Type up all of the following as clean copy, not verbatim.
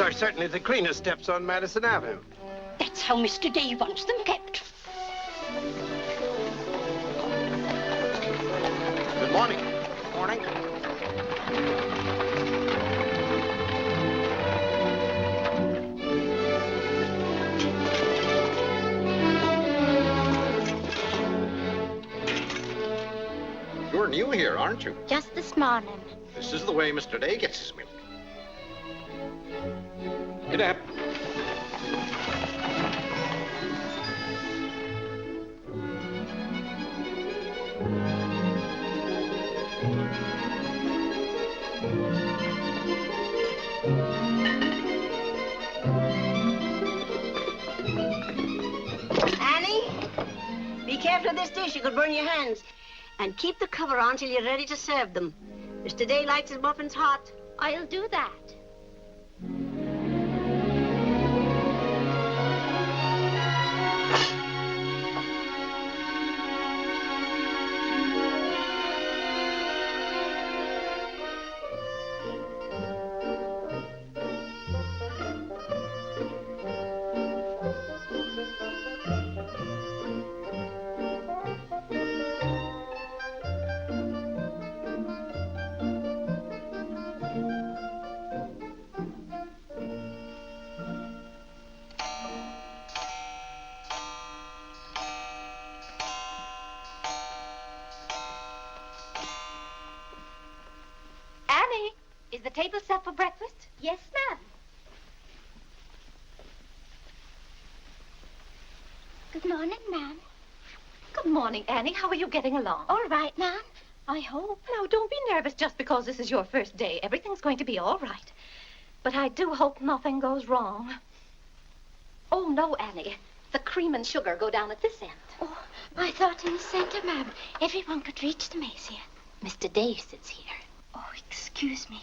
are certainly the cleanest steps on Madison Avenue. That's how Mr. Day wants them kept. Good morning. Morning. You're new here, aren't you? Just this morning. This is the way Mr. Day gets his milk. Get up. Annie, be careful of this dish. You could burn your hands. And keep the cover on till you're ready to serve them. Mr. Day likes his muffins hot. I'll do that. Is the table set for breakfast? Yes, ma'am. Good morning, ma'am. Good morning, Annie. How are you getting along? All right, ma'am. I hope. No, don't be nervous just because this is your first day. Everything's going to be all right. But I do hope nothing goes wrong. Oh, no, Annie. The cream and sugar go down at this end. Oh, I thought in the center, ma'am. Everyone could reach the mace here. Mr. Day sits here. Oh, excuse me.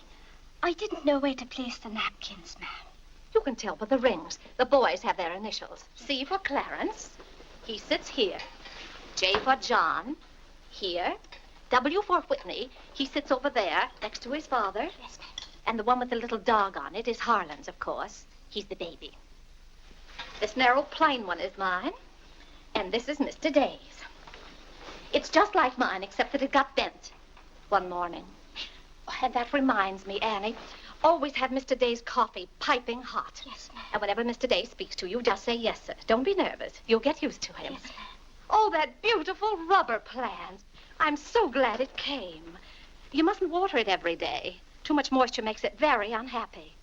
I didn't know where to place the napkins, ma'am. You can tell by the rings. The boys have their initials. C for Clarence. He sits here. J for John. Here. W for Whitney. He sits over there, next to his father. Yes, ma'am. And the one with the little dog on it is Harlan's, of course. He's the baby. This narrow, plain one is mine. And this is Mr. Day's. It's just like mine, except that it got bent one morning. Oh, and that reminds me, Annie, always have Mr. Day's coffee piping hot. Yes, ma'am. And whenever Mr. Day speaks to you, just say yes, sir. Don't be nervous. You'll get used to him. Yes, ma'am. Oh, that beautiful rubber plant. I'm so glad it came. You mustn't water it every day. Too much moisture makes it very unhappy.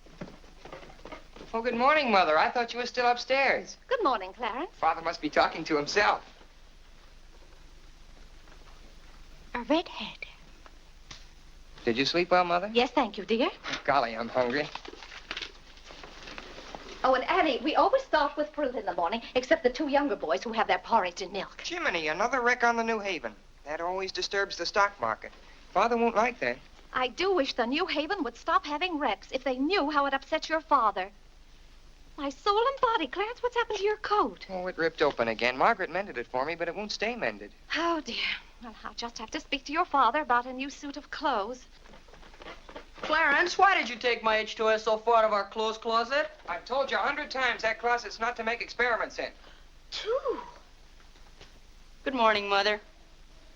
Oh, good morning, Mother. I thought you were still upstairs. Good morning, Clarence. Father must be talking to himself. A redhead. Did you sleep well, Mother? Yes, thank you, dear. Golly, I'm hungry. Oh, and Annie, we always start with fruit in the morning, except the two younger boys who have their porridge and milk. Jiminy, another wreck on the New Haven. That always disturbs the stock market. Father won't like that. I do wish the New Haven would stop having wrecks if they knew how it upsets your father. My soul and body, Clarence, what's happened to your coat? Oh, it ripped open again. Margaret mended it for me, but it won't stay mended. Oh, dear. Well, I'll just have to speak to your father about a new suit of clothes. Clarence, why did you take my H2S so far out of our clothes closet? I've told you 100 times that closet's not to make experiments in. Two. Good morning, Mother.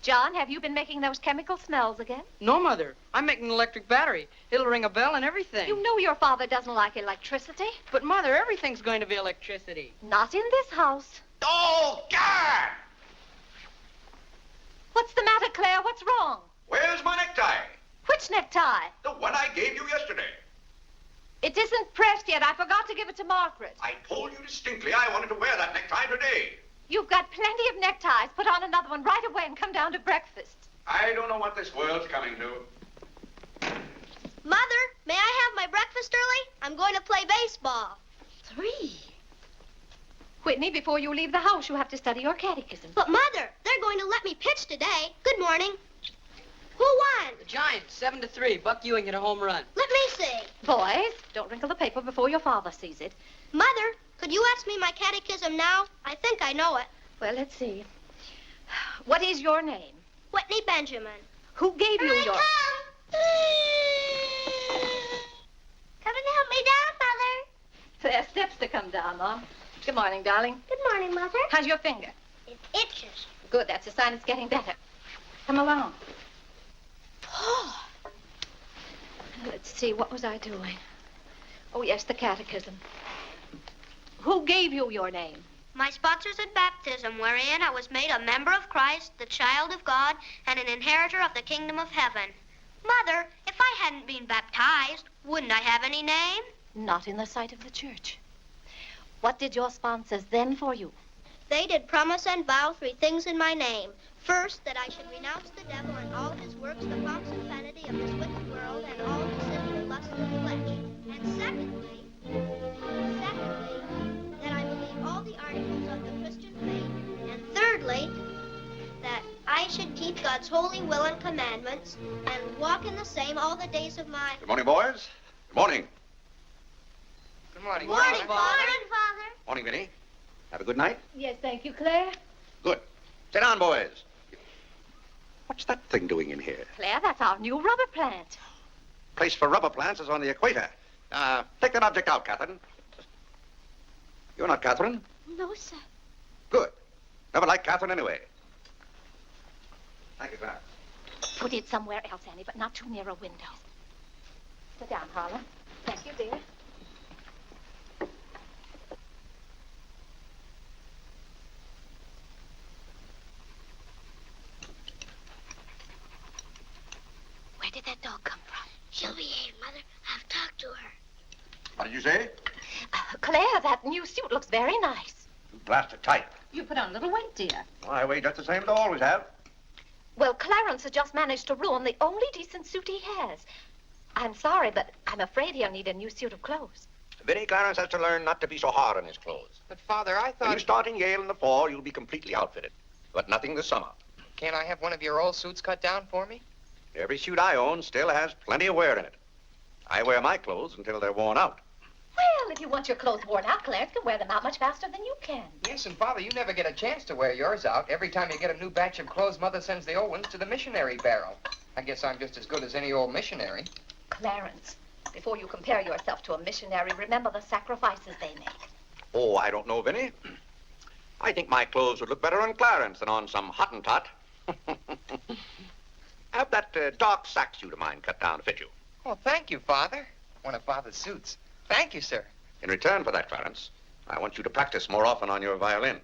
John, have you been making those chemical smells again? No, Mother. I'm making an electric battery. It'll ring a bell and everything. You know your father doesn't like electricity. But, Mother, everything's going to be electricity. Not in this house. Oh, God! What's the matter, Claire? What's wrong? Where's my necktie? Which necktie? The one I gave you yesterday. It isn't pressed yet. I forgot to give it to Margaret. I told you distinctly I wanted to wear that necktie today. You've got plenty of neckties. Put on another one right away and come down to breakfast. I don't know what this world's coming to. Mother, may I have my breakfast early? I'm going to play baseball. 3. Whitney, before you leave the house, you have to study your catechism. But, Mother, they're going to let me pitch today. Good morning. Who won? The Giants, 7-3. Buck Ewing hit a home run. Let me see. Boys, don't wrinkle the paper before your father sees it. Mother, could you ask me my catechism now? I think I know it. Well, let's see. What is your name? Whitney Benjamin. Who gave you your... Come and help me down, Mother. Come down, Mom. Good morning, darling. Good morning, Mother. How's your finger? It itches. Good, that's a sign it's getting better. Come along. Oh. Let's see, what was I doing? Oh, yes, the catechism. Who gave you your name? My sponsors at baptism, wherein I was made a member of Christ, the child of God, and an inheritor of the kingdom of heaven. Mother, if I hadn't been baptized, wouldn't I have any name? Not in the sight of the church. What did your sponsors then for you? They did promise and vow 3 things in my name. First, that I should renounce the devil and all his works, the pomps and vanity of this wicked world, and all the sinful lusts of the flesh. And secondly, that I believe all the articles of the Christian faith. And thirdly, that I should keep God's holy will and commandments and walk in the same all the days of my... Good morning, boys. Good morning. Good morning, Morning, Father. Father. Morning, Vinny. Have a good night? Yes, thank you, Claire. Good. Sit down, boys. What's that thing doing in here? Claire, that's our new rubber plant. Place for rubber plants is on the equator. Take that object out, Catherine. You're not Catherine? No, sir. Good. Never liked Catherine anyway. Thank you, Clarence. Put it somewhere else, Annie, but not too near a window. Sit down, Harlan. Thank you, dear. Where did that dog come from? She'll behave, Mother. I've talked to her. What did you say? Claire, that new suit looks very nice. You blasted tight. You put on a little weight, dear. I weigh just the same as I always have. Well, Clarence has just managed to ruin the only decent suit he has. I'm sorry, but I'm afraid he'll need a new suit of clothes. Vinny, Clarence has to learn not to be so hard on his clothes. But, Father, I When you thought... start in Yale in the fall, you'll be completely outfitted. But nothing this summer. Can't I have one of your old suits cut down for me? Every suit I own still has plenty of wear in it. I wear my clothes until they're worn out. Well, if you want your clothes worn out, Clarence can wear them out much faster than you can. Yes, and, Father, you never get a chance to wear yours out. Every time you get a new batch of clothes, Mother sends the old ones to the missionary barrel. I guess I'm just as good as any old missionary. Clarence, before you compare yourself to a missionary, remember the sacrifices they make. Oh, I don't know, Vinny. I think my clothes would look better on Clarence than on some Hottentot. Have that dark sack suit of mine cut down to fit you. Oh, thank you, Father. One of Father's suits. Thank you, sir. In return for that, Clarence, I want you to practice more often on your violin.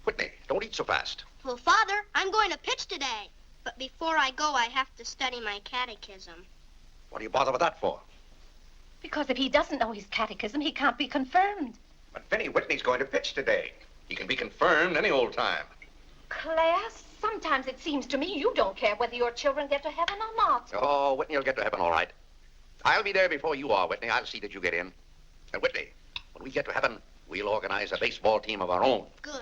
Whitney, don't eat so fast. Well, Father, I'm going to pitch today. But before I go, I have to study my catechism. What do you bother with that for? Because if he doesn't know his catechism, he can't be confirmed. But Vinny, Whitney's going to pitch today. He can be confirmed any old time. Claire, sometimes it seems to me you don't care whether your children get to heaven or not. Oh, Whitney will get to heaven all right. I'll be there before you are, Whitney. I'll see that you get in. And Whitney, when we get to heaven, we'll organize a baseball team of our own. Good.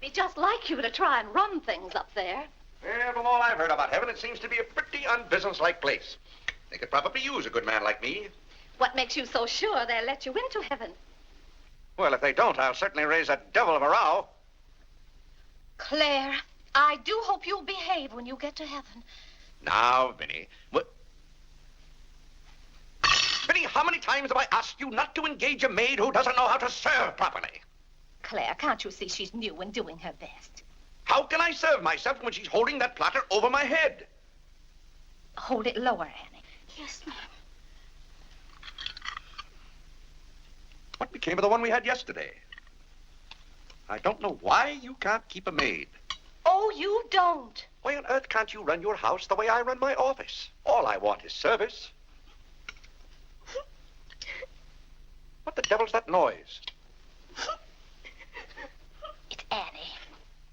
Be just like you to try and run things up there. Well, from all I've heard about heaven, it seems to be a pretty unbusinesslike place. They could probably use a good man like me. What makes you so sure they'll let you into heaven? Well, if they don't, I'll certainly raise a devil of a row. Claire, I do hope you'll behave when you get to heaven. Now, Vinny. Vinny, how many times have I asked you not to engage a maid who doesn't know how to serve properly? Claire, can't you see she's new and doing her best? How can I serve myself when she's holding that platter over my head? Hold it lower, Annie. Yes, ma'am. What became of the one we had yesterday? I don't know why you can't keep a maid. Oh, you don't. Why on earth can't you run your house the way I run my office? All I want is service. What the devil's that noise? It's Annie.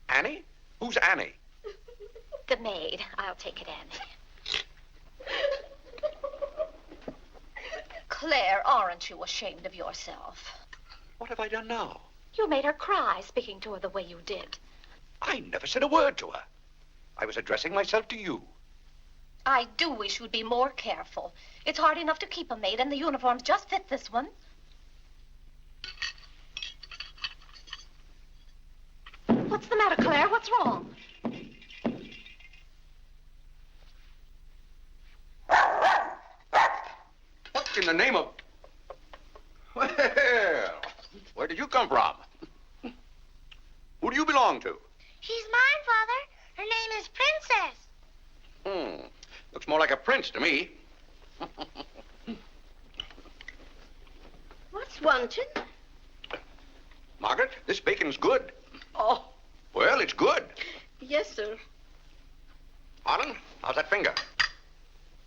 Annie? Who's Annie? The maid. I'll take it, Annie. Claire, aren't you ashamed of yourself? What have I done now? You made her cry speaking to her the way you did. I never said a word to her. I was addressing myself to you. I do wish you'd be more careful. It's hard enough to keep a maid, and the uniforms just fit this one. What's the matter, Claire? What's wrong? What in the name of... Well, Where did you come from? Who do you belong to? She's mine, Father. Her name is Princess. Looks more like a prince to me. What's wanted? Margaret, this bacon's good. Oh, Well, it's good. yes, sir. Harlan, how's that finger?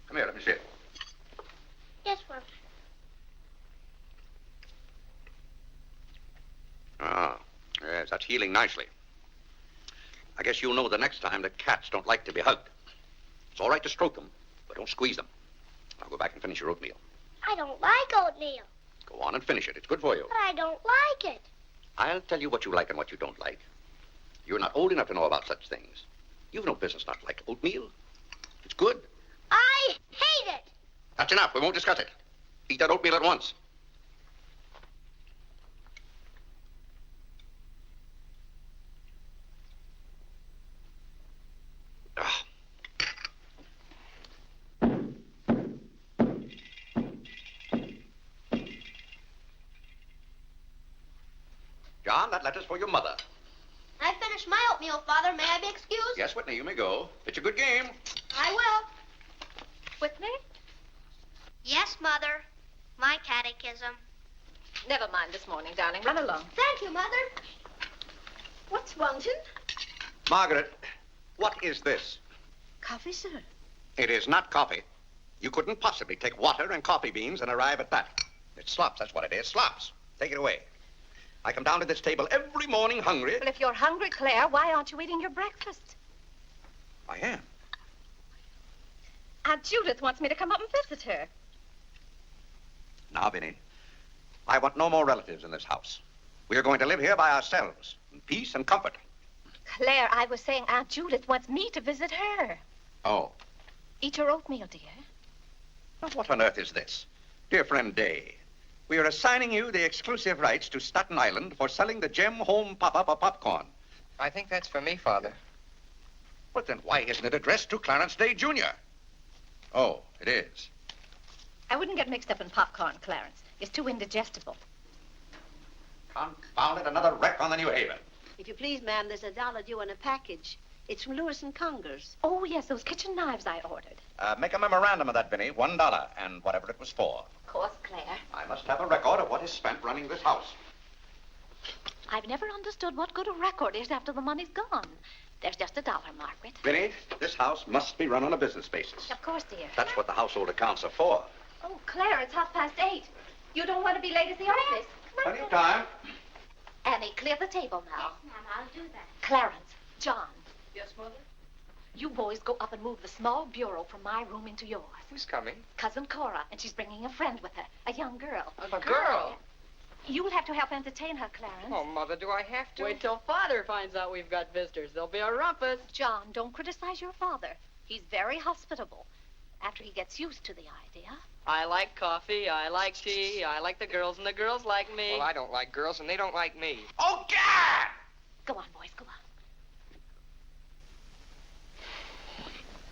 Come here, let me see it. Yes, Father. Ah, yes, that's healing nicely. I guess you'll know the next time that cats don't like to be hugged. It's all right to stroke them, but don't squeeze them. Now go back and finish your oatmeal. I don't like oatmeal, Go on and finish it. It's good for you. but I don't like it. I'll tell you what you like and what you don't like. You're not old enough to know about such things. You've no business not to like oatmeal. It's good. I hate it. That's enough. We won't discuss it. Eat that oatmeal at once. Ah. John, that letter's for your mother. I finished my oatmeal, Father. May I be excused? Yes, Whitney, you may go. It's a good game. I will. Whitney? Yes, Mother. My catechism. Never mind this morning, darling. Run along. Thank you, Mother. What's wanted? Margaret, what is this? Coffee, sir. It is not coffee. You couldn't possibly take water and coffee beans and arrive at that. It's slops, that's what it is. Slops. Take it away. I come down to this table every morning hungry. Well, if you're hungry, Claire, why aren't you eating your breakfast? I am. Aunt Judith wants me to come up and visit her. Now, Vinny, I want no more relatives in this house. We are going to live here by ourselves, in peace and comfort. Claire, I was saying Aunt Judith wants me to visit her. Oh. Eat your oatmeal, dear. Now, what on earth is this? Dear friend Day, we are assigning you the exclusive rights to Staten Island for selling the Gem Home Pop-Up of popcorn. I think that's for me, Father. But then why isn't it addressed to Clarence Day Jr.? Oh, it is. I wouldn't get mixed up in popcorn, Clarence. It's too indigestible. Confound it, another wreck on the New Haven. If you please, ma'am, there's $1 due on a package. It's from Lewis and Conger's. Oh, yes, those kitchen knives I ordered. Make a memorandum of that, Vinny. $1 and whatever it was for. Of course, Claire. I must have a record of what is spent running this house. I've never understood what good a record is after the money's gone. There's just $1, Margaret. Vinny, this house must be run on a business basis. Of course, dear. That's what the household accounts are for. Oh, Claire, it's 8:30. You don't want to be late at the office. Plenty of time. Annie, clear the table now. Yes, ma'am, I'll do that. Clarence, John, Yes, Mother? you boys go up and move the small bureau from my room into yours. Who's coming? Cousin Cora, and she's bringing a friend with her, a young girl. A girl? You'll have to help entertain her, Clarence. Oh, Mother, do I have to? Wait till Father finds out we've got visitors. There'll be a rumpus. John, don't criticize your father. He's very hospitable. After he gets used to the idea. I like coffee, I like tea, I like the girls, and the girls like me. Well, I don't like girls, and they don't like me. Oh, God! Go on, boys, go on.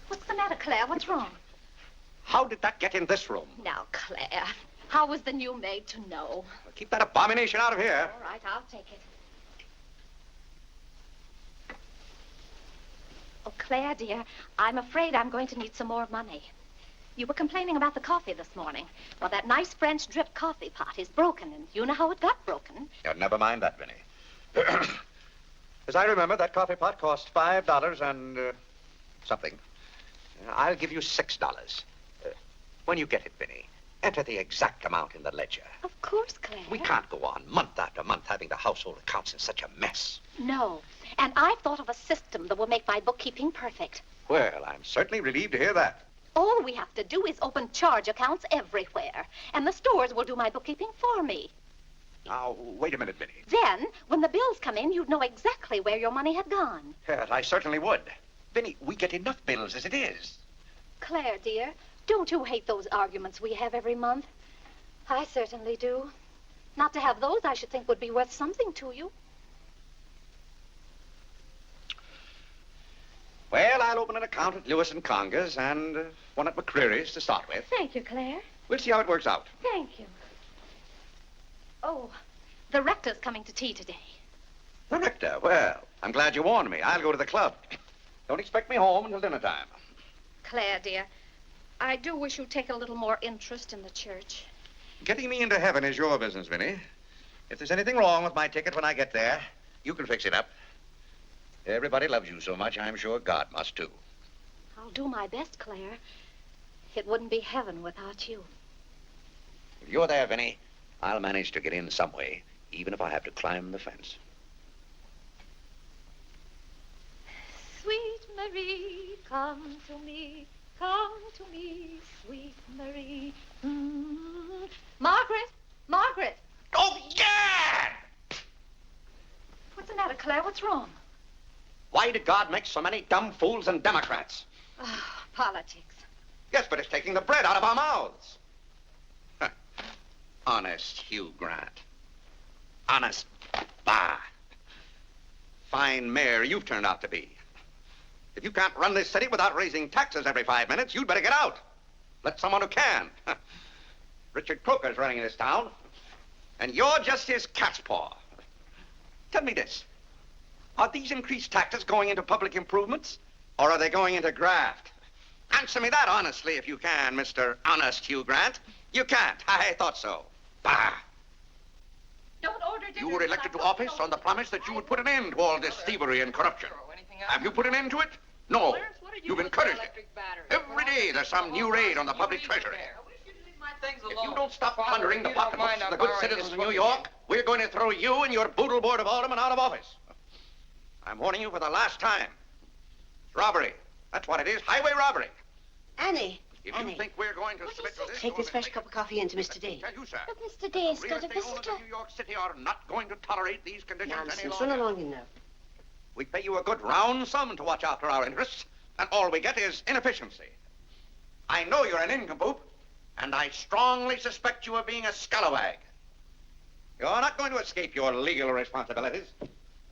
What's the matter, Claire? What's wrong? How did that get in this room? Now, Claire, how was the new maid to know? Keep that abomination out of here. All right, I'll take it. Oh, Claire, dear, I'm afraid I'm going to need some more money. You were complaining about the coffee this morning. Well, that nice French drip coffee pot is broken, and you know how it got broken. Never mind that, Vinny. As I remember, that coffee pot cost $5 and something. I'll give you $6. When you get it, Vinny, enter the exact amount in the ledger. Of course, Claire. We can't go on month after month having the household accounts in such a mess. No, and I've thought of a system that will make my bookkeeping perfect. Well, I'm certainly relieved to hear that. All we have to do is open charge accounts everywhere, and the stores will do my bookkeeping for me. Now, wait a minute, Vinny. Then, when the bills come in, you'd know exactly where your money had gone. Yes, I certainly would. Vinny, we get enough bills as it is. Claire, dear, don't you hate those arguments we have every month? I certainly do. Not to have those, I should think, would be worth something to you. Well, I'll open an account at Lewis and Conger's and one at McCreary's to start with. Thank you, Claire. We'll see how it works out. Thank you. Oh, The rector's coming to tea today. The rector? Well, I'm glad you warned me. I'll go to the club. Don't expect me home until dinner time. Claire, dear, I do wish you'd take a little more interest in the church. Getting me into heaven is your business, Vinny. If there's anything wrong with my ticket when I get there, you can fix it up. Everybody loves you so much, I'm sure God must, too. I'll do my best, Claire. It wouldn't be heaven without you. If you're there, Vinny, I'll manage to get in some way, even if I have to climb the fence. Sweet Marie, come to me, sweet Marie. Margaret! Margaret! Oh, Gad! What's the matter, Claire? What's wrong? Why did God make so many dumb fools and Democrats? Oh, politics. Yes, but it's taking the bread out of our mouths. Huh. Honest Hugh Grant. Honest. Bah. Fine mayor you've turned out to be. If you can't run this city without raising taxes every 5 minutes, you'd better get out. Let someone who can. Richard Croker's running this town, and you're just his cat's paw. Tell me this. Are these increased taxes going into public improvements, or are they going into graft? Answer me that honestly if you can, Mr. Honest Hugh Grant. You can't. I thought so. Bah. Don't order dinner. You were elected to office on the promise that you would put an end to all this thievery and corruption. Have you put an end to it? No. You've encouraged it. Every day there's some new raid on the public treasury. If you don't stop plundering the pocketbooks of the good citizens of New York, we're going to throw you and your boodle board of aldermen out of office. I'm warning you for the last time. It's robbery. That's what it is, highway robbery. Annie. If you think we're going to submit to this... Take this fresh cup of coffee into Mr. Day. Tell you, sir. But Mr. Day's Real got a estate owners visitor. of New York City are not going to tolerate these conditions any Nonsense. longer. Run along in now. We pay you a good round sum to watch after our interests, and all we get is inefficiency. I know you're an nincompoop, and I strongly suspect you of being a scalawag. You're not going to escape your legal responsibilities.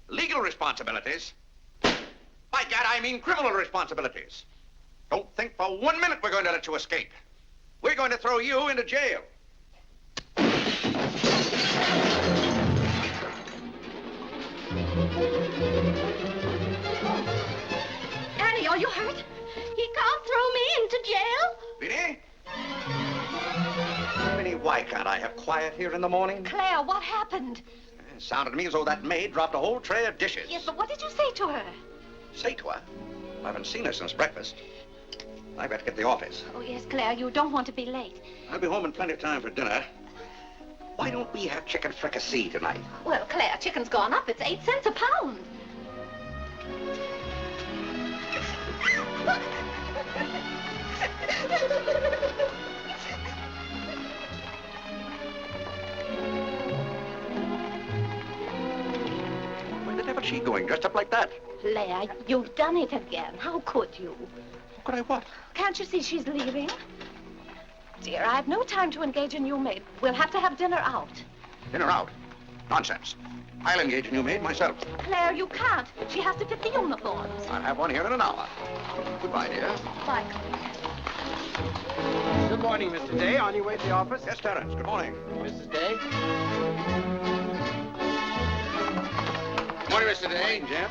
Legal responsibilities? By gad, I mean criminal responsibilities. Don't think for 1 minute we're going to let you escape. We're going to throw you into jail. Annie, are you hurt? He can't throw me into jail. Vinny? Vinny, why can't I have quiet here in the morning? Claire, what happened? It sounded to me as though that maid dropped a whole tray of dishes. Yes, but what did you say to her? Say to her? I haven't seen her since breakfast. I better get to the office. Oh, yes, Claire, you don't want to be late. I'll be home in plenty of time for dinner. Why don't we have chicken fricassee tonight? Well, Claire, chicken's gone up. It's 8 cents a pound. Where the devil's she going, dressed up like that? Claire, you've done it again. How could you? Could I what? Can't you see she's leaving? Dear, I've no time to engage a new maid. We'll have to have dinner out. Dinner out. Nonsense. I'll engage a new maid myself. Claire, you can't. She has to fit the uniforms. I'll have one here in an hour. Goodbye, dear. Bye, Claire. Good morning, Mr. Day. On your way to the office? Yes, Terence. Good morning. Mrs. Day? Good morning, Mr. Day. Jim.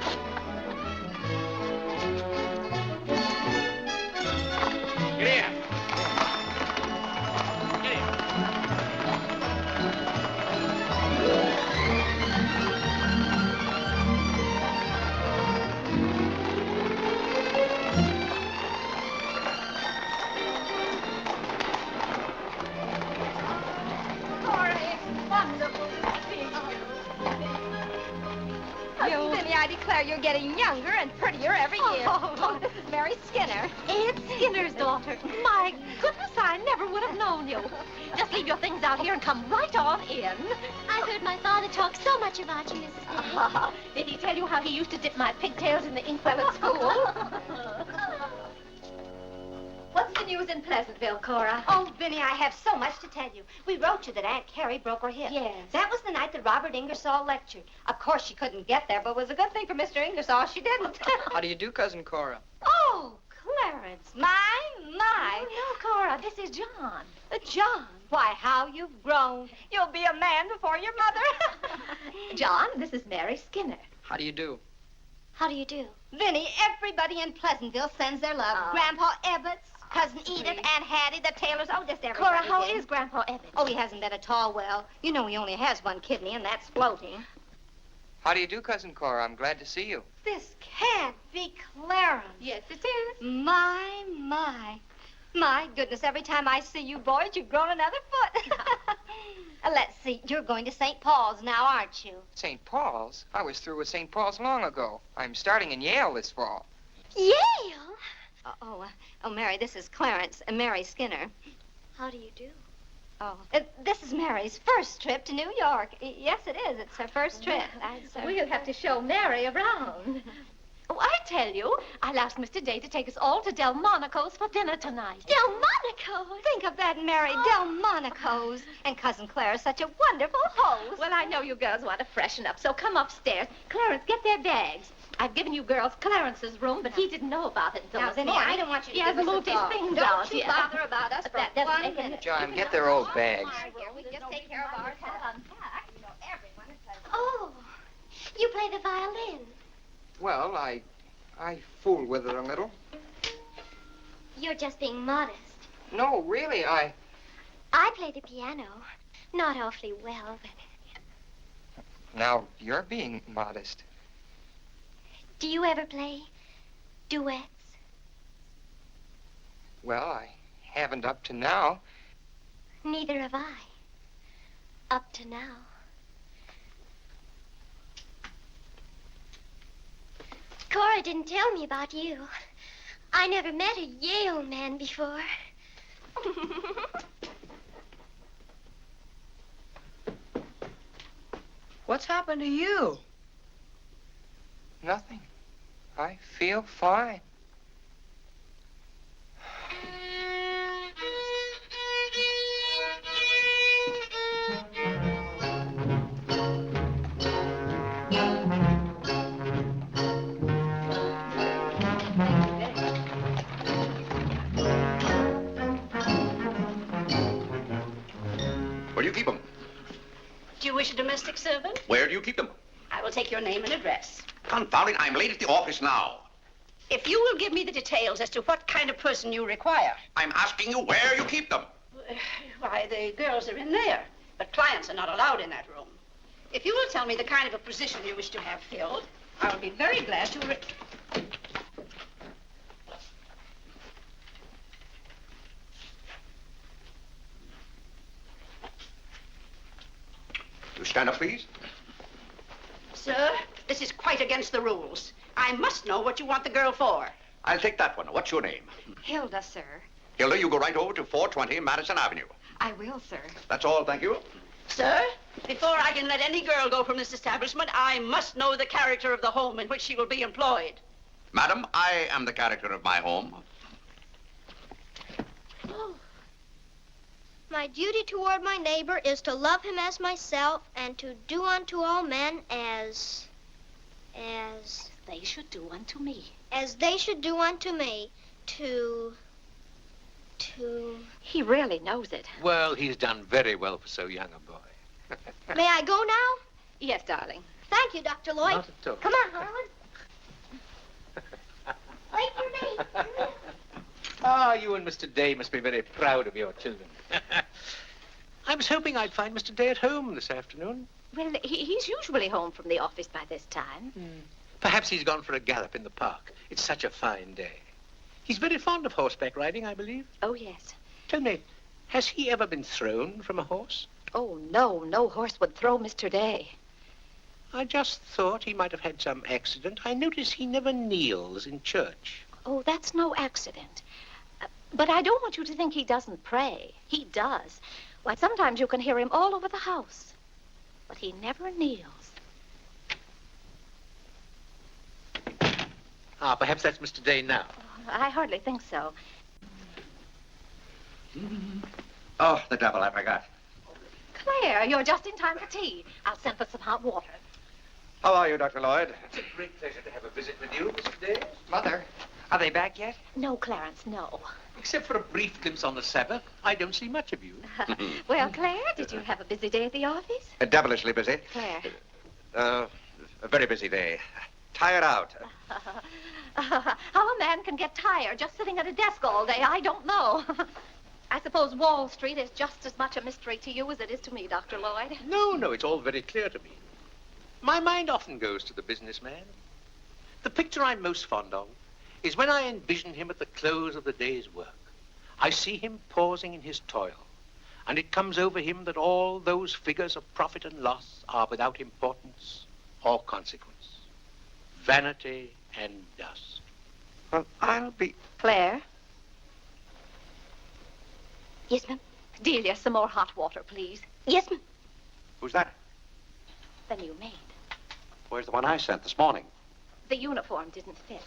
Get here. Vinny, I declare you're getting younger and prettier every year. Oh, this is Mary Skinner. It's Skinner's daughter. My goodness, I never would have known you. Just leave your things out here and come right on in. I heard my father talk so much about you, Mrs. Day. Did he tell you how he used to dip my pigtails in the inkwell at school? What's the news in Pleasantville, Cora? Oh, Vinny, I have so much to tell you. We wrote you that Aunt Carrie broke her hip. Yes. That was the night that Robert Ingersoll lectured. Of course, she couldn't get there, but it was a good thing for Mr. Ingersoll she didn't. How do you do, Cousin Cora? Oh, Clarence, my. No, Cora, this is John. John, why, how you've grown. You'll be a man before your mother. John, this is Mary Skinner. How do you do? How do you do? Vinny, everybody in Pleasantville sends their love. Oh. Grandpa Ebbets, Cousin Edith, Aunt Hattie, the Taylors, oh, just everybody. Cora, how did. is Grandpa Ebbets? Oh, he hasn't been at all well. You know he only has one kidney, and that's floating. How do you do, Cousin Cora? I'm glad to see you. This can't be Clarence. Yes, it is. My. My goodness, every time I see you boys, you've grown another foot. Let's see, you're going to St. Paul's now, aren't you? St. Paul's? I was through with St. Paul's long ago. I'm starting in Yale this fall. Yale? Oh, Mary, this is Clarence and Mary Skinner. How do you do? Oh, this is Mary's first trip to New York. Yes, it is. It's her first trip. We'll have to show Mary around. Oh, I tell you, I'll ask Mr. Day to take us all to Delmonico's for dinner tonight. Delmonico's? Think of that, Mary, Delmonico's. And Cousin Clara's such a wonderful host. Well, I know you girls want to freshen up, so come upstairs. Clarence, get their bags. I've given you girls Clarence's room, but he didn't know about it until Now, this Vinny, morning. I don't want you to He give hasn't us a moved his thought. things Don't out you yet. bother about us But for that doesn't 1 make any minute. John, get their old bags. We just take care of ourselves. You know, everyone is pleasant. Oh, you play the violin. Well, I fool with it a little. You're just being modest. No, really, I play the piano. Not awfully well, but... Now, you're being modest. Do you ever play duets? Well, I haven't up to now. Neither have I. Up to now. Cora didn't tell me about you. I never met a Yale man before. What's happened to you? Nothing. I feel fine. Where do you keep them? Do you wish a domestic servant? Where do you keep them? I will take your name and address. Confound it, I'm late at the office now. If you will give me the details as to what kind of person you require. I'm asking you where you keep them. Why, the girls are in there, but clients are not allowed in that room. If you will tell me the kind of a position you wish to have filled, I will be very glad to... You stand up, please. Sir, this is quite against the rules. I must know what you want the girl for. I'll take that one. What's your name? Hilda, sir. Hilda, you go right over to 420 Madison Avenue. I will, sir. That's all, thank you. Sir, before I can let any girl go from this establishment, I must know the character of the home in which she will be employed. Madam, I am the character of my home. Oh. My duty toward my neighbor is to love him as myself and to do unto all men as They should do unto me. they should do unto me. To... He really knows it. Well, he's done very well for so young a boy. May I go now? Yes, darling. Thank you, Dr. Lloyd. Not at all. Come on, Harlan. Wait for me. Ah, you and Mr. Day must be very proud of your children. I was hoping I'd find Mr. Day at home this afternoon. Well, he's usually home from the office by this time. Perhaps he's gone for a gallop in the park. It's such a fine day. He's very fond of horseback riding, I believe. Oh, yes. Tell me, has he ever been thrown from a horse? Oh, no horse would throw Mr. Day. I just thought he might have had some accident. I notice he never kneels in church. Oh, that's no accident. But I don't want you to think he doesn't pray. He does. Why, sometimes you can hear him all over the house. But he never kneels. Ah, perhaps that's Mr. Day now. I hardly think so. Oh, the devil, I forgot. Claire, you're just in time for tea. I'll send for some hot water. How are you, Dr. Lloyd? It's a great pleasure to have a visit with you, Mr. Day. Mother, are they back yet? No, Clarence, no. Except for a brief glimpse on the Sabbath, I don't see much of you. Well, Claire, did you have a busy day at the office? Devilishly busy. Claire. A very busy day. Tired out. How a man can get tired just sitting at a desk all day, I don't know. I suppose Wall Street is just as much a mystery to you as it is to me, Dr. Lloyd. No, it's all very clear to me. My mind often goes to the businessman. The picture I'm most fond of is when I envision him at the close of the day's work. I see him pausing in his toil, and it comes over him that all those figures of profit and loss are without importance or consequence. Vanity and dust. Well, I'll be... Claire? Yes, ma'am. Delia, some more hot water, please. Yes, ma'am. Who's that? The new maid. Where's the one I sent this morning? The uniform didn't fit.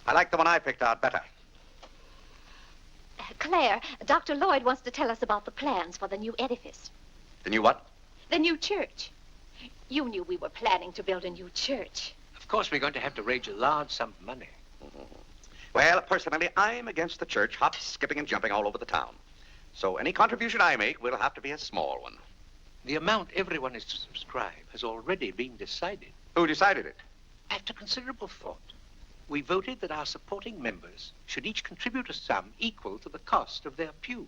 I like the one I picked out better. Claire, Dr. Lloyd wants to tell us about the plans for the new edifice. The new what? The new church. You knew we were planning to build a new church. Of course, we're going to have to raise a large sum of money. Well, personally, I'm against the church hopping, skipping, and jumping all over the town. So any contribution I make will have to be a small one. The amount everyone is to subscribe has already been decided. Who decided it? After considerable thought, we voted that our supporting members should each contribute a sum equal to the cost of their pew.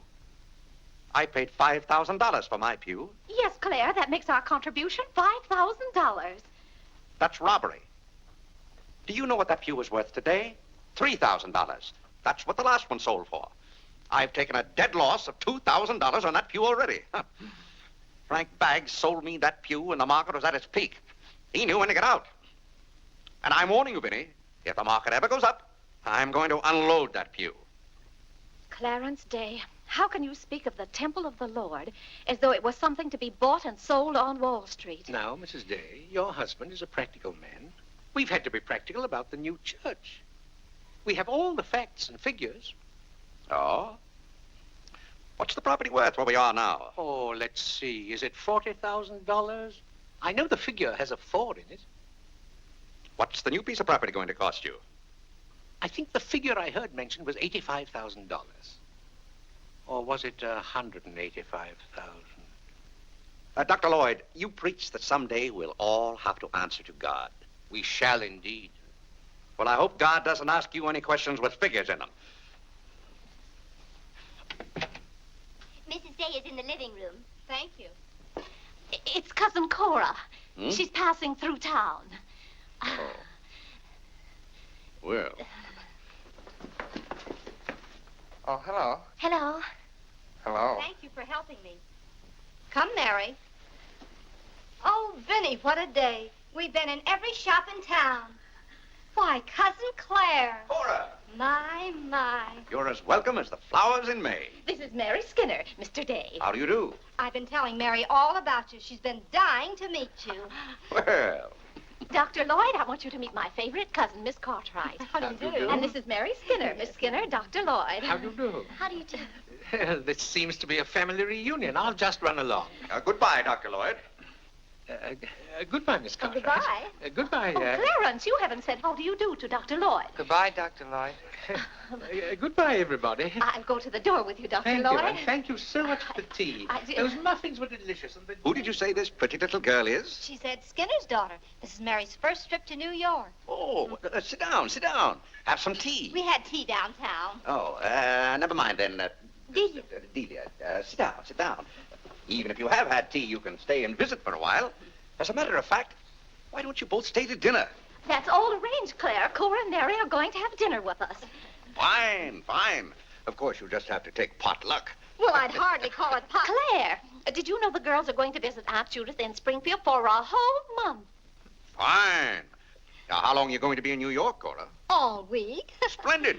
I paid $5,000 for my pew. Yes, Claire, that makes our contribution $5,000. That's robbery. Do you know what that pew was worth today? $3,000. That's what the last one sold for. I've taken a dead loss of $2,000 on that pew already. Frank Baggs sold me that pew when the market was at its peak. He knew when to get out. And I'm warning you, Vinny, if the market ever goes up, I'm going to unload that pew. Clarence Day, how can you speak of the temple of the Lord as though it was something to be bought and sold on Wall Street? Now, Mrs. Day, your husband is a practical man. We've had to be practical about the new church. We have all the facts and figures. Oh? What's the property worth where we are now? Oh, let's see. Is it $40,000? I know the figure has a 4 in it. What's the new piece of property going to cost you? I think the figure I heard mentioned was $85,000. Or was it $185,000? Dr. Lloyd, you preach that someday we'll all have to answer to God. We shall indeed. Well, I hope God doesn't ask you any questions with figures in them. Mrs. Day is in the living room. Thank you. It's Cousin Cora. She's passing through town. Oh. Well. Oh, hello. Hello. Hello. Thank you for helping me. Come, Mary. Oh, Vinny, what a day. We've been in every shop in town. Why, Cousin Claire. Cora! My. You're as welcome as the flowers in May. This is Mary Skinner, Mr. Day. How do you do? I've been telling Mary all about you. She's been dying to meet you. Well. Dr. Lloyd, I want you to meet my favorite cousin, Miss Cartwright. How do you do? And this is Mary Skinner. Miss Skinner, Dr. Lloyd. How do you do? How do you do? Well, this seems to be a family reunion. I'll just run along. Goodbye, Dr. Lloyd. Goodbye, Miss Cartwright. Goodbye. Goodbye. Clarence, you haven't said how do you do to Dr. Lloyd. Goodbye, Dr. Lloyd. Goodbye, everybody. I'll go to the door with you, Dr. Thank Lloyd. you, and thank you so much for the tea. Those muffins were delicious. And Who did you say this pretty little girl is? She said Skinner's daughter. This is Mary's first trip to New York. Oh, sit down. Have some tea. We had tea downtown. Oh, never mind then. Delia. Delia, sit down. Even if you have had tea, you can stay and visit for a while. As a matter of fact, why don't you both stay to dinner? That's all arranged, Claire. Cora and Mary are going to have dinner with us. Fine. Of course, you'll just have to take potluck. Well, I'd hardly call it pot. Claire, did you know the girls are going to visit Aunt Judith in Springfield for a whole month? Fine. Now, how long are you going to be in New York, Cora? All week. Splendid.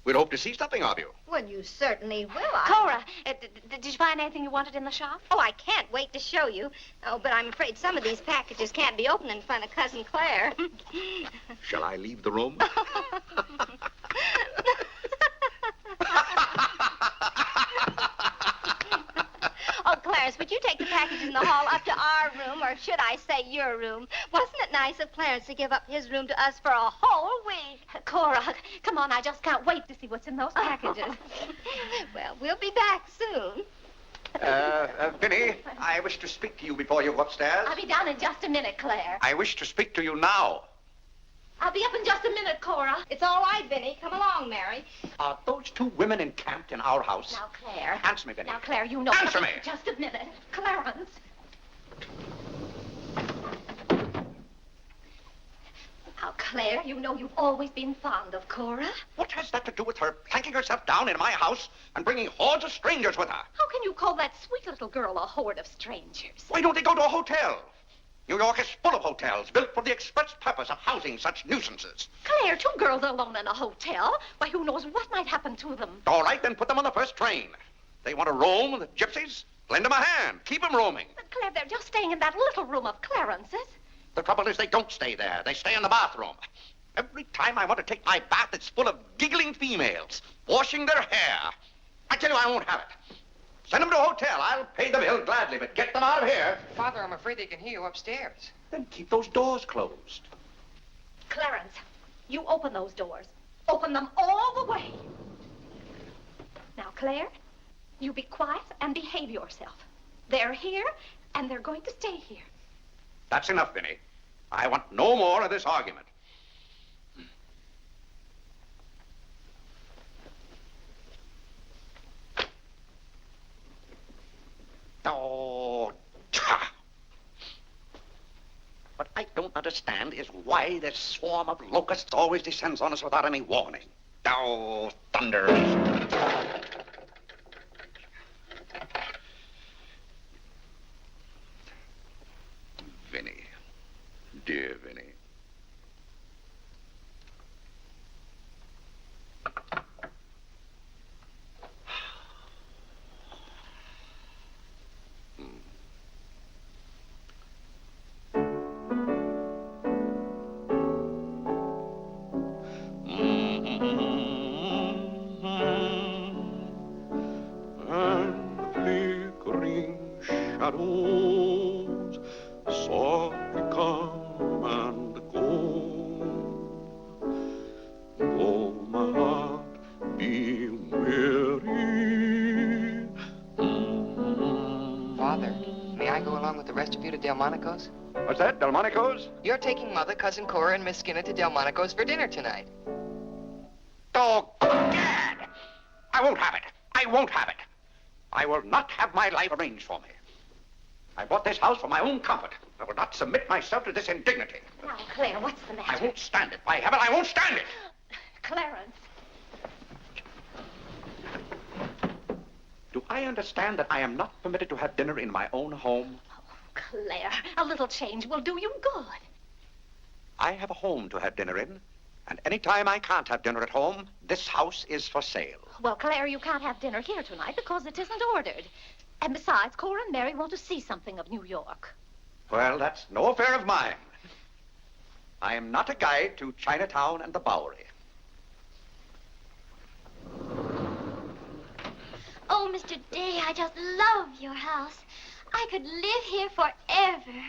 We'd hope to see something of you. Well, you certainly will. Cora, did you find anything you wanted in the shop? Oh, I can't wait to show you. Oh, but I'm afraid some of these packages can't be opened in front of Cousin Claire. Shall I leave the room? Oh, Clarence, would you take the packages in the hall up to our room, or should I say your room? Wasn't it nice of Clarence to give up his room to us for a whole week? Cora, come on, I just can't wait to see what's in those packages. Well, we'll be back soon. Vinny, I wish to speak to you before you go upstairs. I'll be down in just a minute, Claire. I wish to speak to you now. I'll be up in just a minute, Cora. It's all right, Vinny. Come along, Mary. Are those two women encamped in our house? Now, Claire. Answer me, Vinny. Now, Claire, you know... Answer me! Just a minute. Clarence. Now, Claire, you know you've always been fond of Cora. What has that to do with her planking herself down in my house and bringing hordes of strangers with her? How can you call that sweet little girl a horde of strangers? Why don't they go to a hotel? New York is full of hotels built for the express purpose of housing such nuisances. Claire, two girls alone in a hotel? Why, who knows what might happen to them? All right, then put them on the first train. They want to roam with the gypsies? Lend them a hand. Keep them roaming. But, Claire, they're just staying in that little room of Clarence's. The trouble is they don't stay there. They stay in the bathroom. Every time I want to take my bath, it's full of giggling females, washing their hair. I tell you, I won't have it. Send them to a hotel. I'll pay the bill gladly, but get them out of here. Father, I'm afraid they can hear you upstairs. Then keep those doors closed. Clarence, you open those doors. Open them all the way. Now, Claire, you be quiet and behave yourself. They're here, and they're going to stay here. That's enough, Vinny. I want no more of this argument. Oh, what I don't understand is why this swarm of locusts always descends on us without any warning. Oh, thunder. Vinny. Dear Vinny. Shadows softly come and go. Oh, my heart, be weary. Father, may I go along with the rest of you to Delmonico's? What's that, Delmonico's? You're taking Mother, Cousin Cora, and Miss Skinner to Delmonico's for dinner tonight. Oh, Gad! I won't have it. I won't have it. I will not have my life arranged for me. I bought this house for my own comfort. I will not submit myself to this indignity. Now, Claire, what's the matter? I won't stand it. By heaven, I won't stand it. Clarence. Do I understand that I am not permitted to have dinner in my own home? Oh, Claire, a little change will do you good. I have a home to have dinner in, and any time I can't have dinner at home, this house is for sale. Well, Claire, you can't have dinner here tonight because it isn't ordered. And besides, Cora and Mary want to see something of New York. Well, that's no affair of mine. I am not a guide to Chinatown and the Bowery. Oh, Mr. Day, I just love your house. I could live here forever.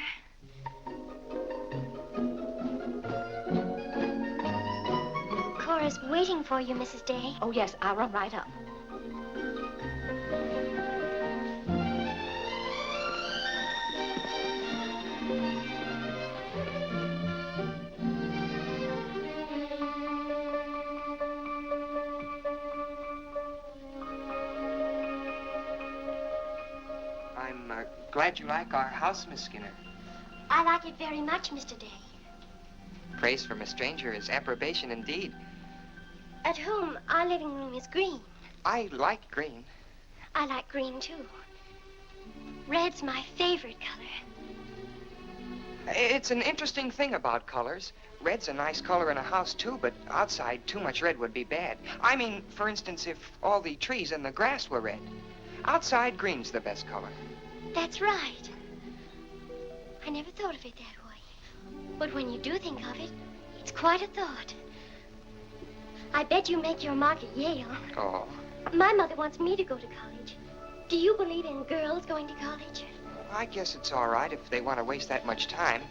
Cora's waiting for you, Mrs. Day. Oh, yes, I'll run right up. I'm glad you like our house, Miss Skinner. I like it very much, Mr. Day. Praise from a stranger is approbation indeed. At home, our living room is green. I like green. I like green, too. Red's my favorite color. It's an interesting thing about colors. Red's a nice color in a house, too, but outside, too much red would be bad. I mean, for instance, if all the trees and the grass were red. Outside, green's the best color. That's right. I never thought of it that way. But when you do think of it, it's quite a thought. I bet you make your mark at Yale. Oh. My mother wants me to go to college. Do you believe in girls going to college? I guess it's all right if they want to waste that much time.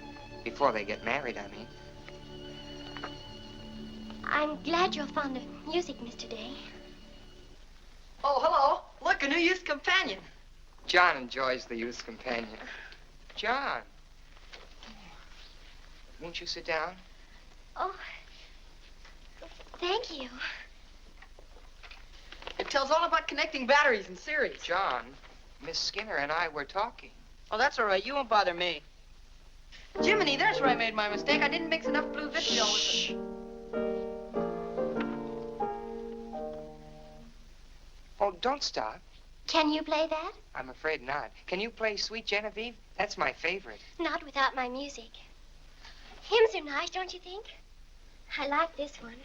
Before they get married, I mean. I'm glad you're fond of music, Mr. Day. Oh, hello. Look, a new youth companion. John enjoys the youth's companion. John. Won't you sit down? Oh, thank you. It tells all about connecting batteries in series. John, Miss Skinner and I were talking. Oh, that's all right. You won't bother me. Jiminy, there's where I made my mistake. I didn't mix enough blue vitriol with it. Oh, don't stop. Can you play that? I'm afraid not. Can you play Sweet Genevieve? That's my favorite. Not without my music. Hymns are nice, don't you think? I like this one.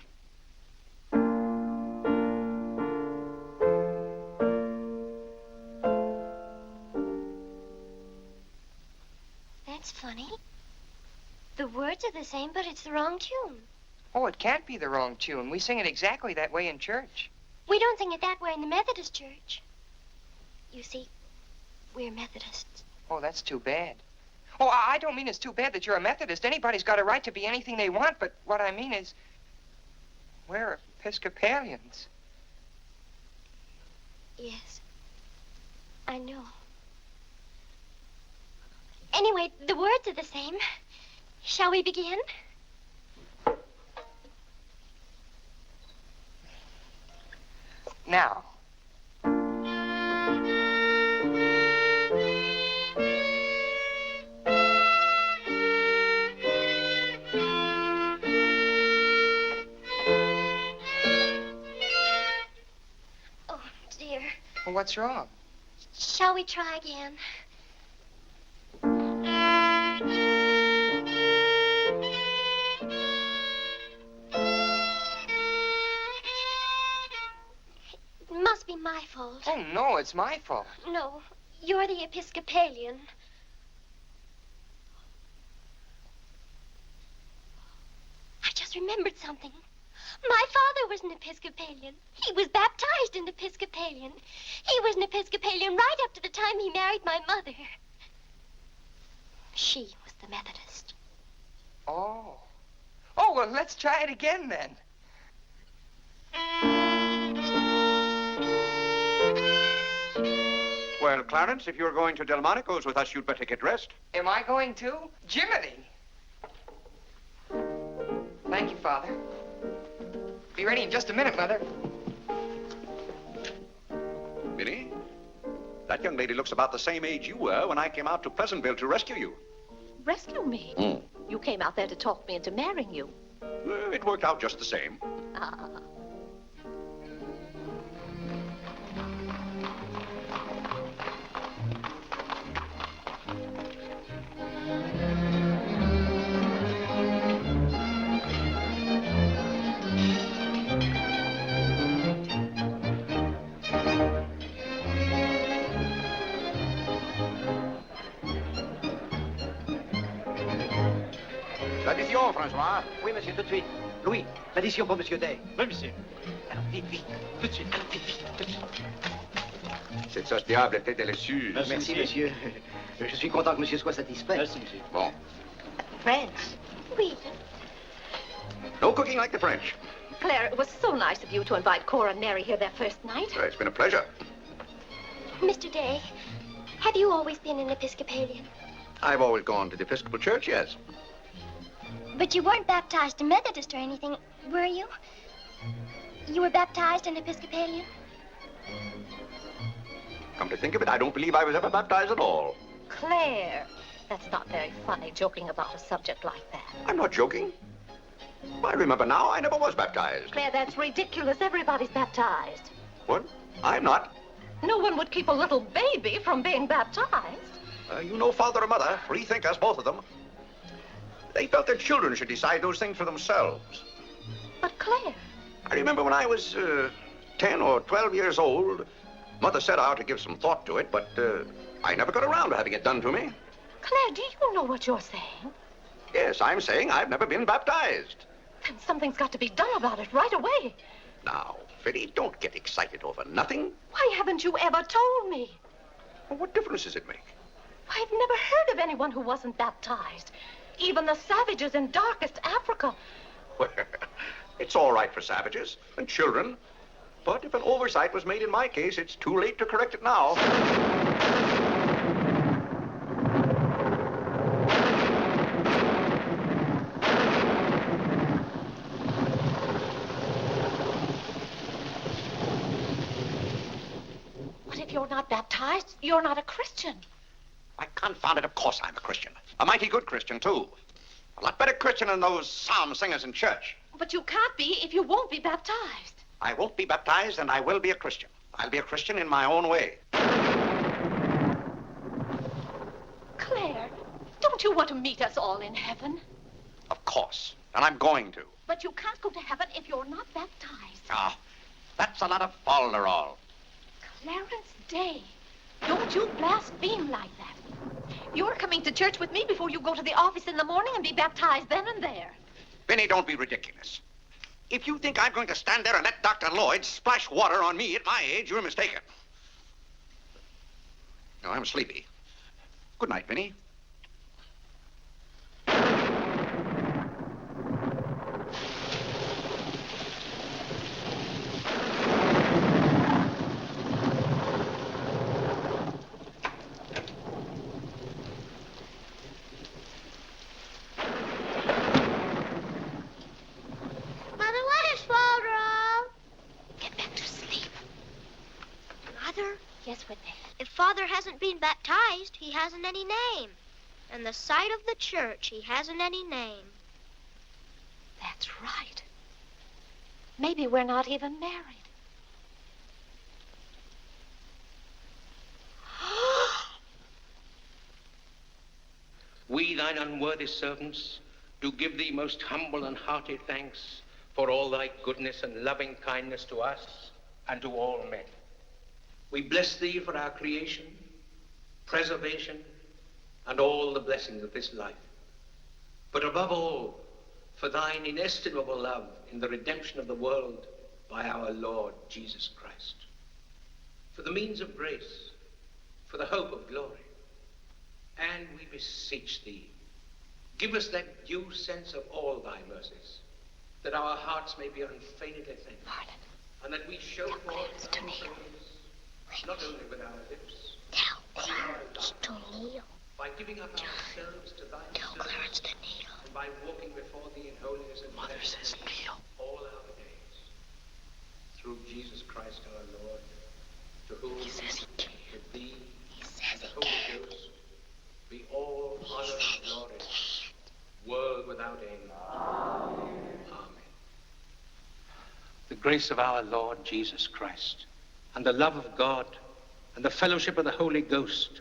That's funny. The words are the same, but it's the wrong tune. Oh, it can't be the wrong tune. We sing it exactly that way in church. We don't sing it that way in the Methodist church. You see, we're Methodists. Oh, that's too bad. Oh, I don't mean it's too bad that you're a Methodist. Anybody's got a right to be anything they want, but what I mean is, we're Episcopalians. Yes, I know. Anyway, the words are the same. Shall we begin? Now. Oh, dear. Well, what's wrong? Shall we try again? It must be my fault. Oh, no, it's my fault. No, you're the Episcopalian. I just remembered something. My father was an Episcopalian. He was baptized an Episcopalian. He was an Episcopalian right up to the time he married my mother. She was the Methodist. Oh. Oh, well, let's try it again then. Well, Clarence, if you're going to Delmonico's with us, you'd better get dressed. Am I going to? Jiminy. Thank you, Father. Be ready in just a minute, Mother. Minnie, that young lady looks about the same age you were when I came out to Pleasantville to rescue you. Rescue me? You came out there to talk me into marrying you. It worked out just the same. Ah. L'addition, François. Oui, monsieur, tout de suite. Louis, l'addition pour monsieur Day. Oui, monsieur. Alors, vite, vite, tout de suite. Alors, vite, vite, tout de suite. Cette sauce diable était délicieuse. Merci, monsieur. Je suis content que monsieur soit satisfait. Merci, monsieur. Bon. French. Oui. No cooking like the French. Claire, it was so nice of you to invite Cora and Mary here their first night. It's been a pleasure. Mr. Day, have you always been an Episcopalian? I've always gone to the Episcopal Church, yes. But you weren't baptized a Methodist or anything, were you? You were baptized an Episcopalian? Come to think of it, I don't believe I was ever baptized at all. Claire, that's not very funny, joking about a subject like that. I'm not joking. I remember now, I never was baptized. Claire, that's ridiculous. Everybody's baptized. What? I'm not. No one would keep a little baby from being baptized. You know father or mother, free thinkers, both of them. They felt their children should decide those things for themselves. But Claire... I remember when I was 10 or 12 years old, Mother said I ought to give some thought to it, but I never got around to having it done to me. Claire, do you know what you're saying? Yes, I'm saying I've never been baptized. Then something's got to be done about it right away. Now, Fiddy, don't get excited over nothing. Why haven't you ever told me? Well, what difference does it make? I've never heard of anyone who wasn't baptized. Even the savages in darkest Africa. Well, it's all right for savages and children. But if an oversight was made in my case, it's too late to correct it now. What if you're not baptized? You're not a Christian. Why, confound it, of course I'm a Christian. A mighty good Christian, too. A lot better Christian than those psalm singers in church. But you can't be if you won't be baptized. I won't be baptized, and I will be a Christian. I'll be a Christian in my own way. Claire, don't you want to meet us all in heaven? Of course. And I'm going to. But you can't go to heaven if you're not baptized. Ah, that's a lot of falderall. Clarence Day, don't you blaspheme like that. You're coming to church with me before you go to the office in the morning and be baptized then and there. Vinny, don't be ridiculous. If you think I'm going to stand there and let Dr. Lloyd splash water on me at my age, you're mistaken. No, I'm sleepy. Good night, Vinny. Yes, Whitney. If Father hasn't been baptized, he hasn't any name. In the sight of the church, he hasn't any name. That's right. Maybe we're not even married. We, thine unworthy servants, do give thee most humble and hearty thanks for all thy goodness and loving kindness to us and to all men. We bless thee for our creation, preservation, and all the blessings of this life. But above all, for thine inestimable love in the redemption of the world by our Lord Jesus Christ. For the means of grace, for the hope of glory. And we beseech thee, give us that due sense of all thy mercies, that our hearts may be unfeignedly thankful, and that we show forth to kneel. Not only with our lips, Tell but with our Clarence to kneel. by giving up ourselves to thy Tell Clarence to kneel. and by walking before thee in holiness and Mother says kneel. all our days. Through Jesus Christ our Lord, to whom He says he can. with thee He says and the he Holy can. Ghost be all honor He and said he glory, can. world without end. Amen. Amen. The grace of our Lord Jesus Christ, and the love of God, and the fellowship of the Holy Ghost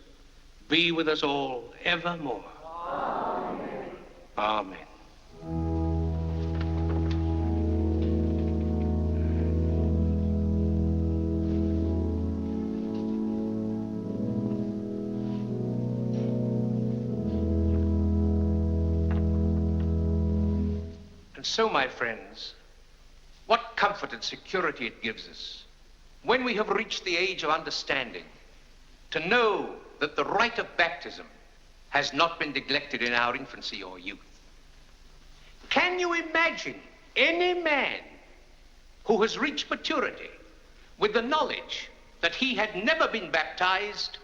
be with us all evermore. Amen. Amen. And so, my friends, what comfort and security it gives us when we have reached the age of understanding, to know that the rite of baptism has not been neglected in our infancy or youth. Can you imagine any man who has reached maturity with the knowledge that he had never been baptized,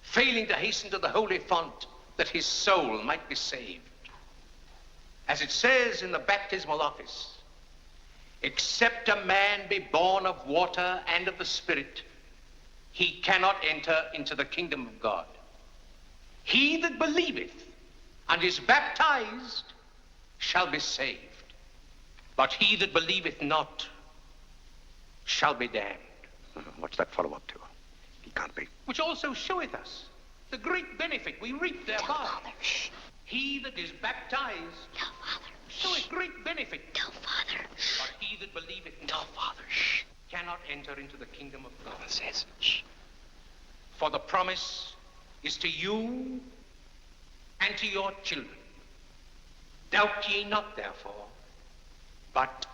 failing to hasten to the holy font that his soul might be saved? As it says in the baptismal office, except a man be born of water and of the Spirit, he cannot enter into the kingdom of God. He that believeth and is baptized shall be saved, but he that believeth not shall be damned. What's that fellow up to? He can't be. Which also showeth us the great benefit we reap thereby. Tell Father. Shh. He that is baptized Tell Father. showeth great benefit, Tell Father. Shh. but he that believeth Tell not Father. Shh. cannot enter into the kingdom of God. Father says. Shh. For the promise is to you and to your children. Doubt ye not, therefore, but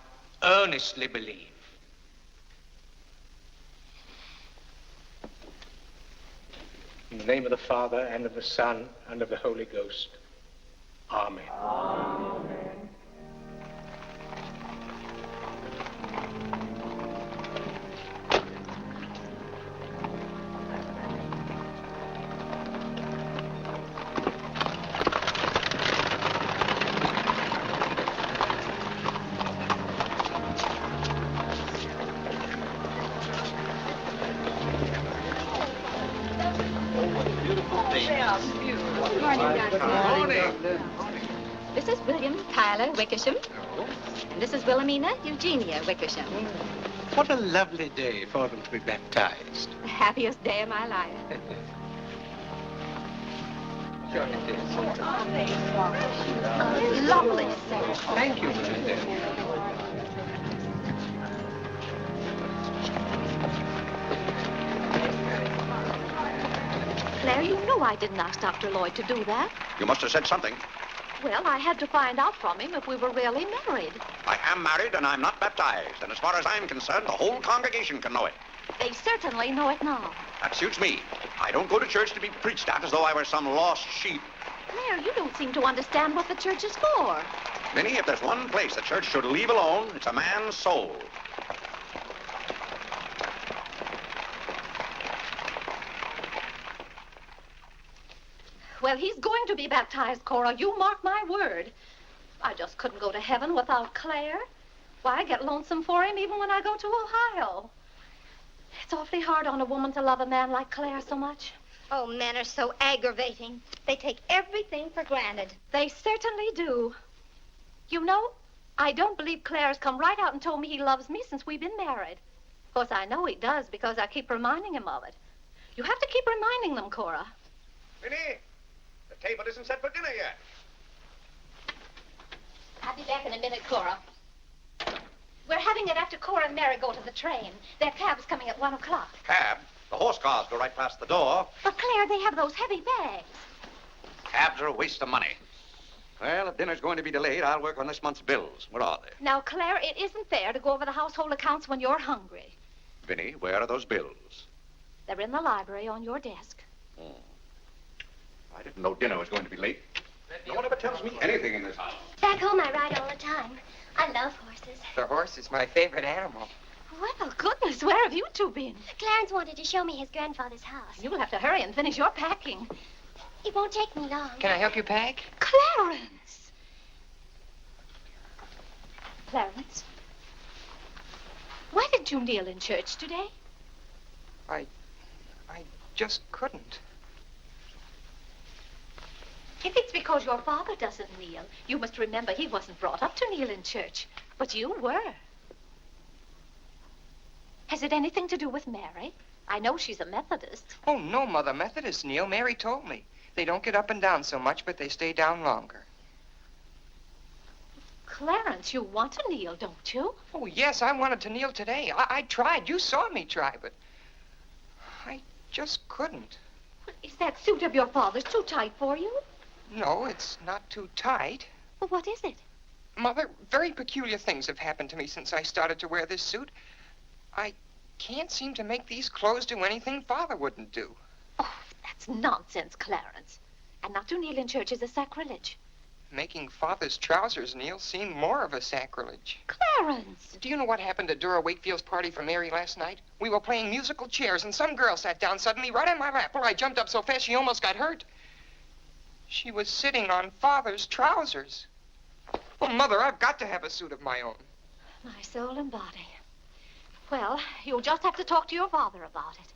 earnestly believe. In the name of the Father, and of the Son, and of the Holy Ghost. Amen. Amen. This is William Tyler Wickersham. And this is Wilhelmina Eugenia Wickersham. What a lovely day for them to be baptized. The happiest day of my life. Sure it is. Lovely. Thank you, Mrs. Dale. Claire, you know I didn't ask Dr. Lloyd to do that. You must have said something. Well, I had to find out from him if we were really married. I am married and I'm not baptized. And as far as I'm concerned, the whole congregation can know it. They certainly know it now. That suits me. I don't go to church to be preached at as though I were some lost sheep. Claire, you don't seem to understand what the church is for. Minnie, if there's one place the church should leave alone, it's a man's soul. Well, he's going to be baptized, Cora. You mark my word. I just couldn't go to heaven without Claire. Why, I get lonesome for him even when I go to Ohio. It's awfully hard on a woman to love a man like Claire so much. Oh, men are so aggravating. They take everything for granted. They certainly do. You know, I don't believe Claire's come right out and told me he loves me since we've been married. Of course, I know he does because I keep reminding him of it. You have to keep reminding them, Cora. Minnie, the table isn't set for dinner yet. I'll be back in a minute, Cora. We're having it after Cora and Mary go to the train. Their cab's coming at 1 o'clock. Cab? The horse cars go right past the door. But, Claire, they have those heavy bags. Cabs are a waste of money. Well, if dinner's going to be delayed, I'll work on this month's bills. Where are they? Now, Claire, it isn't fair to go over the household accounts when you're hungry. Vinny, where are those bills? They're in the library on your desk. I didn't know dinner was going to be late. No one ever tells me anything in this house. Back home, I ride all the time. I love horses. The horse is my favorite animal. Well, goodness, where have you two been? Clarence wanted to show me his grandfather's house. You'll have to hurry and finish your packing. It won't take me long. Can I help you pack? Clarence! Clarence? Why didn't you kneel in church today? I just couldn't. If it's because your father doesn't kneel, you must remember he wasn't brought up to kneel in church. But you were. Has it anything to do with Mary? I know she's a Methodist. Oh, no, Mother. Methodists kneel. Mary told me. They don't get up and down so much, but they stay down longer. Clarence, you want to kneel, don't you? Oh, yes, I wanted to kneel today. I tried. You saw me try, but I just couldn't. Is that suit of your father's too tight for you? No, it's not too tight. Well, what is it? Mother, very peculiar things have happened to me since I started to wear this suit. I can't seem to make these clothes do anything Father wouldn't do. Oh, that's nonsense, Clarence. And not to kneel in church is a sacrilege. Making Father's trousers kneel seemed more of a sacrilege. Clarence! Do you know what happened at Dura Wakefield's party for Mary last night? We were playing musical chairs, and some girl sat down suddenly right on my lap. Well, I jumped up so fast she almost got hurt. She was sitting on Father's trousers. Well, Mother, I've got to have a suit of my own. My soul and body. Well, you'll just have to talk to your father about it.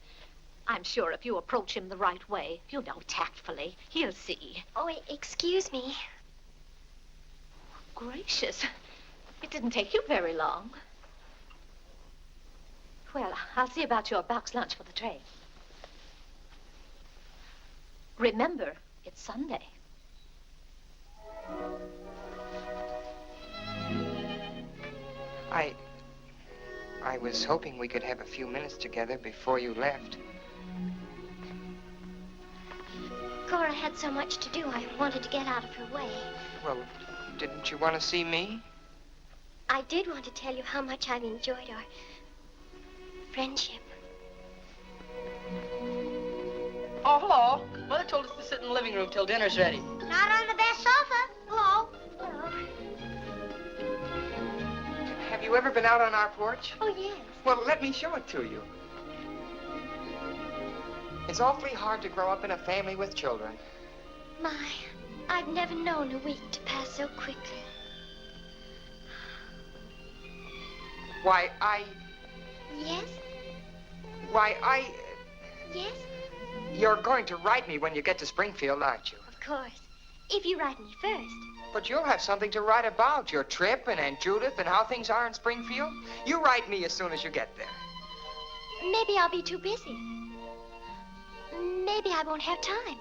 I'm sure if you approach him the right way, you know, tactfully, he'll see. Oh, excuse me. Gracious. It didn't take you very long. Well, I'll see about your box lunch for the train. Remember, it's Sunday. I was hoping we could have a few minutes together before you left. Cora had so much to do, I wanted to get out of her way. Well, didn't you want to see me? I did want to tell you how much I've enjoyed our friendship. Oh, hello. Mother told us to sit in the living room till dinner's ready. Not on the best sofa. Hello. Hello. Have you ever been out on our porch? Oh, yes. Well, let me show it to you. It's awfully hard to grow up in a family with children. My, I've never known a week to pass so quickly. Why, Yes? Yes? Yes? You're going to write me when you get to Springfield, aren't you? Of course. If you write me first. But you'll have something to write about, your trip and Aunt Judith and how things are in Springfield. You write me as soon as you get there. Maybe I'll be too busy. Maybe I won't have time.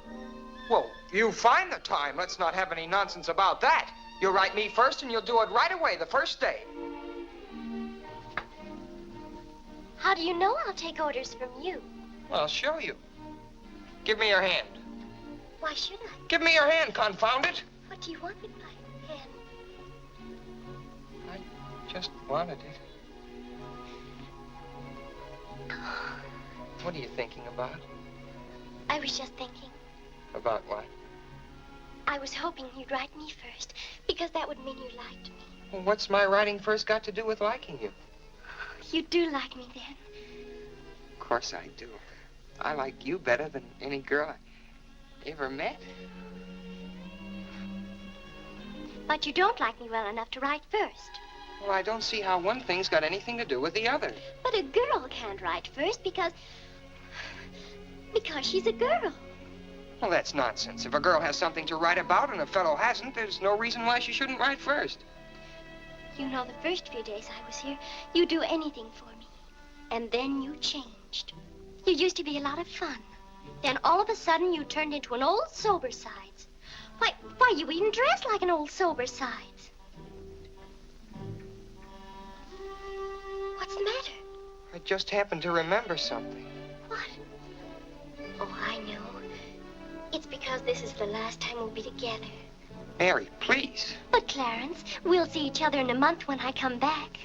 Well, you find the time. Let's not have any nonsense about that. You'll write me first and you'll do it right away, the first day. How do you know I'll take orders from you? Well, I'll show you. Give me your hand. Why should I? Give me your hand, confound it. What do you want with my hand? I just wanted it. What are you thinking about? I was just thinking. About what? I was hoping you'd write me first, because that would mean you liked me. Well, what's my writing first got to do with liking you? You do like me then. Of course I do. I like you better than any girl I ever met. But you don't like me well enough to write first. Well, I don't see how one thing's got anything to do with the other. But a girl can't write first because she's a girl. Well, that's nonsense. If a girl has something to write about and a fellow hasn't, there's no reason why she shouldn't write first. You know, the first few days I was here, you'd do anything for me. And then you changed. You used to be a lot of fun. Then all of a sudden you turned into an old sober sides. Why, you even dress like an old sober sides. What's the matter? I just happened to remember something. What? Oh, I know. It's because this is the last time we'll be together. Mary, please. But, Clarence, we'll see each other in a month when I come back.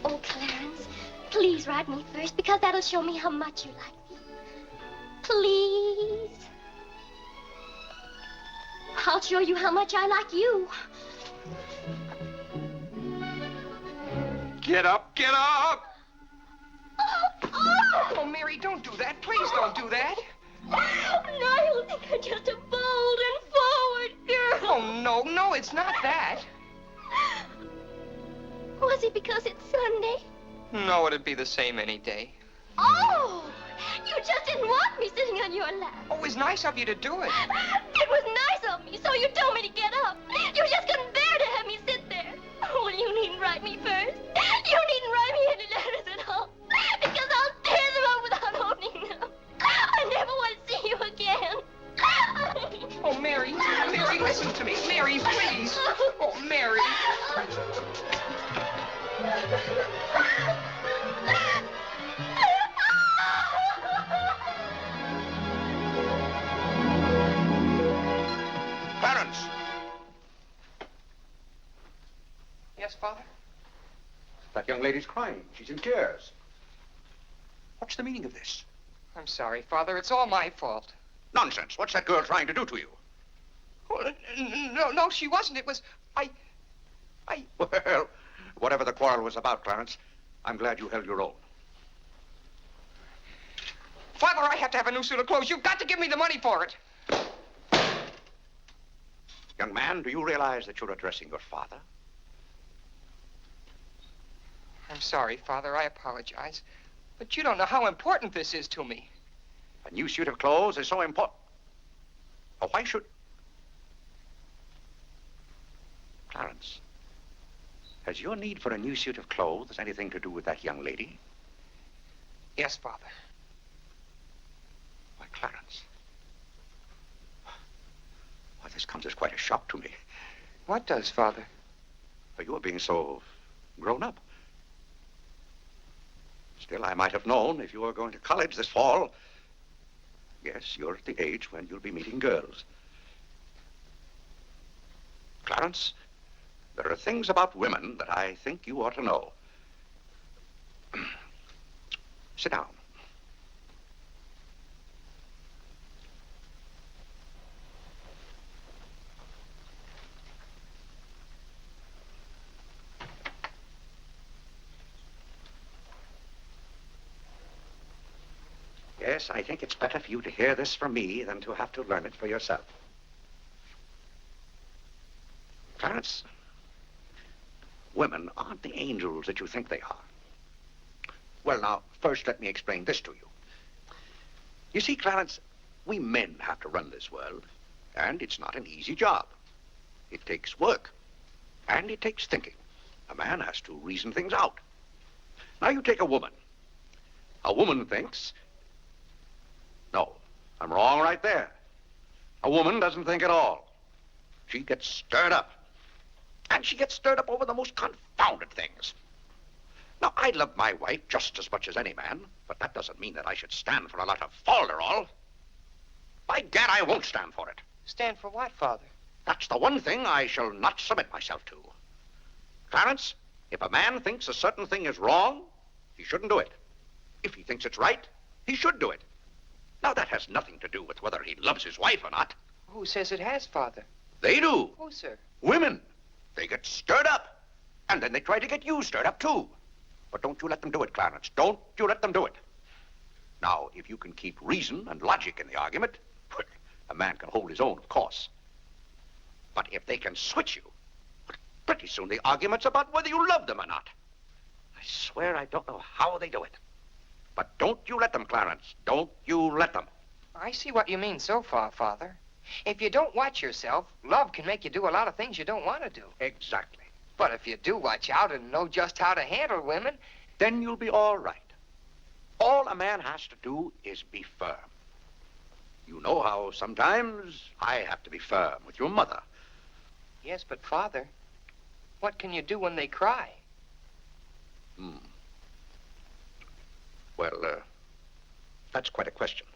Oh, Clarence, please write me first, because that'll show me how much you like me. Please. I'll show you how much I like you. Get up, get up! Oh, Mary, don't do that. Please don't do that. Now you'll think I'm just a bold and forward girl. Oh, no, it's not that. Was it because it's Sunday? No, it'd be the same any day. Oh! You just didn't want me sitting on your lap. Oh, it was nice of you to do it. It was nice of me, so you told me to get up. You just couldn't bear to have me sit there. Well, you needn't write me first. You needn't write me any letters at all, because I'll tear them up without opening them. I never want to see you again. Oh, Mary, listen to me. Mary, please. Oh, Mary. Clarence! Yes, Father? That young lady's crying. She's in tears. What's the meaning of this? I'm sorry, Father. It's all my fault. Nonsense. What's that girl trying to do to you? Oh, no, she wasn't. It was... Well, whatever the quarrel was about, Clarence, I'm glad you held your own. Father, I have to have a new suit of clothes. You've got to give me the money for it. Young man, do you realize that you're addressing your father? I'm sorry, Father. I apologize. But you don't know how important this is to me. A new suit of clothes is so important. Oh, why should... Clarence, has your need for a new suit of clothes anything to do with that young lady? Yes, Father. Why, Clarence. Why, this comes as quite a shock to me. What does, Father? For you are being so grown up. Still, I might have known if you were going to college this fall. Yes, you're at the age when you'll be meeting girls. Clarence, there are things about women that I think you ought to know. Sit down. Yes, I think it's better for you to hear this from me than to have to learn it for yourself. Clarence, women aren't the angels that you think they are. Well, now, first let me explain this to you. You see, Clarence, we men have to run this world, And it's not an easy job. It takes work. And it takes thinking. A man has to reason things out. Now you take a woman. A woman thinks... No, I'm wrong right there. A woman doesn't think at all. She gets stirred up. And she gets stirred up over the most confounded things. Now, I love my wife just as much as any man, but that doesn't mean that I should stand for a lot of falderall. By gad, I won't stand for it. Stand for what, Father? That's the one thing I shall not submit myself to. Clarence, if a man thinks a certain thing is wrong, he shouldn't do it. If he thinks it's right, he should do it. Now, that has nothing to do with whether he loves his wife or not. Who says it has, Father? They do. Who, sir? Women. They get stirred up. And then they try to get you stirred up, too. But don't you let them do it, Clarence. Don't you let them do it. Now, if you can keep reason and logic in the argument, a man can hold his own, of course. But if they can switch you, pretty soon the argument's about whether you love them or not. I swear I don't know how they do it. But don't you let them, Clarence. Don't you let them. I see what you mean so far, Father. If you don't watch yourself, love can make you do a lot of things you don't want to do. Exactly. But if you do watch out and know just how to handle women, then you'll be all right. All a man has to do is be firm. You know how sometimes I have to be firm with your mother. Yes, but Father, what can you do when they cry? Well, that's quite a question.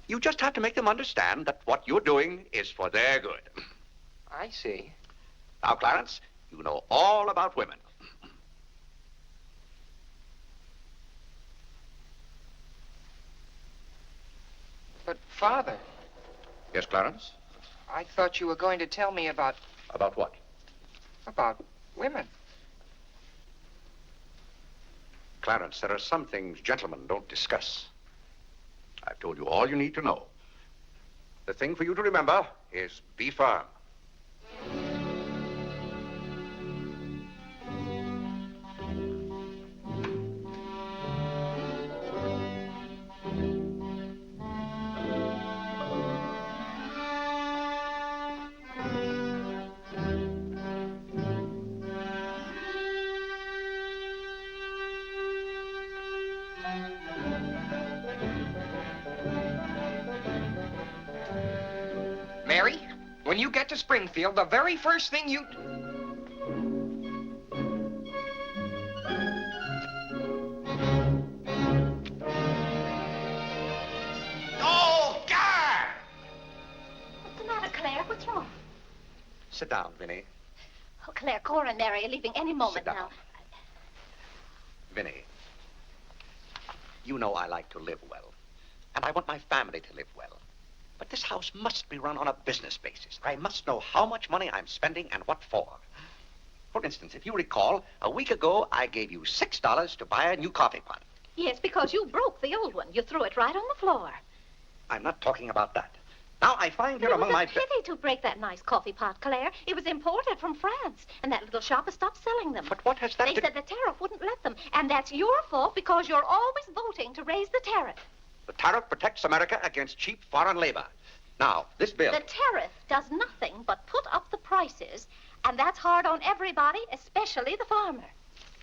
You just have to make them understand that what you're doing is for their good. I see. Now, Clarence, you know all about women. But, Father... Yes, Clarence? I thought you were going to tell me about... About what? About women. Clarence, there are some things gentlemen don't discuss. I've told you all you need to know. The thing for you to remember is be firm. Mary, when you get to Springfield, the very first thing you... Oh, God! What's the matter, Claire? What's wrong? Sit down, Vinny. Oh, Claire, Cora and Mary are leaving any moment Sit down. now. Vinny, you know I like to live well, and I want my family to live well. But this house must be run on a business basis. I must know how much money I'm spending and what for. For instance, if you recall, a week ago, I gave you $6 to buy a new coffee pot. Yes, because you broke the old one. You threw it right on the floor. I'm not talking about that. Now, I find here among my... It was a pity to break that nice coffee pot, Claire. It was imported from France, and that little shop has stopped selling them. But what has that They to... said the tariff wouldn't let them, and that's your fault because you're always voting to raise the tariff. The tariff protects America against cheap foreign labor. Now, this bill... The tariff does nothing but put up the prices, and that's hard on everybody, especially the farmer.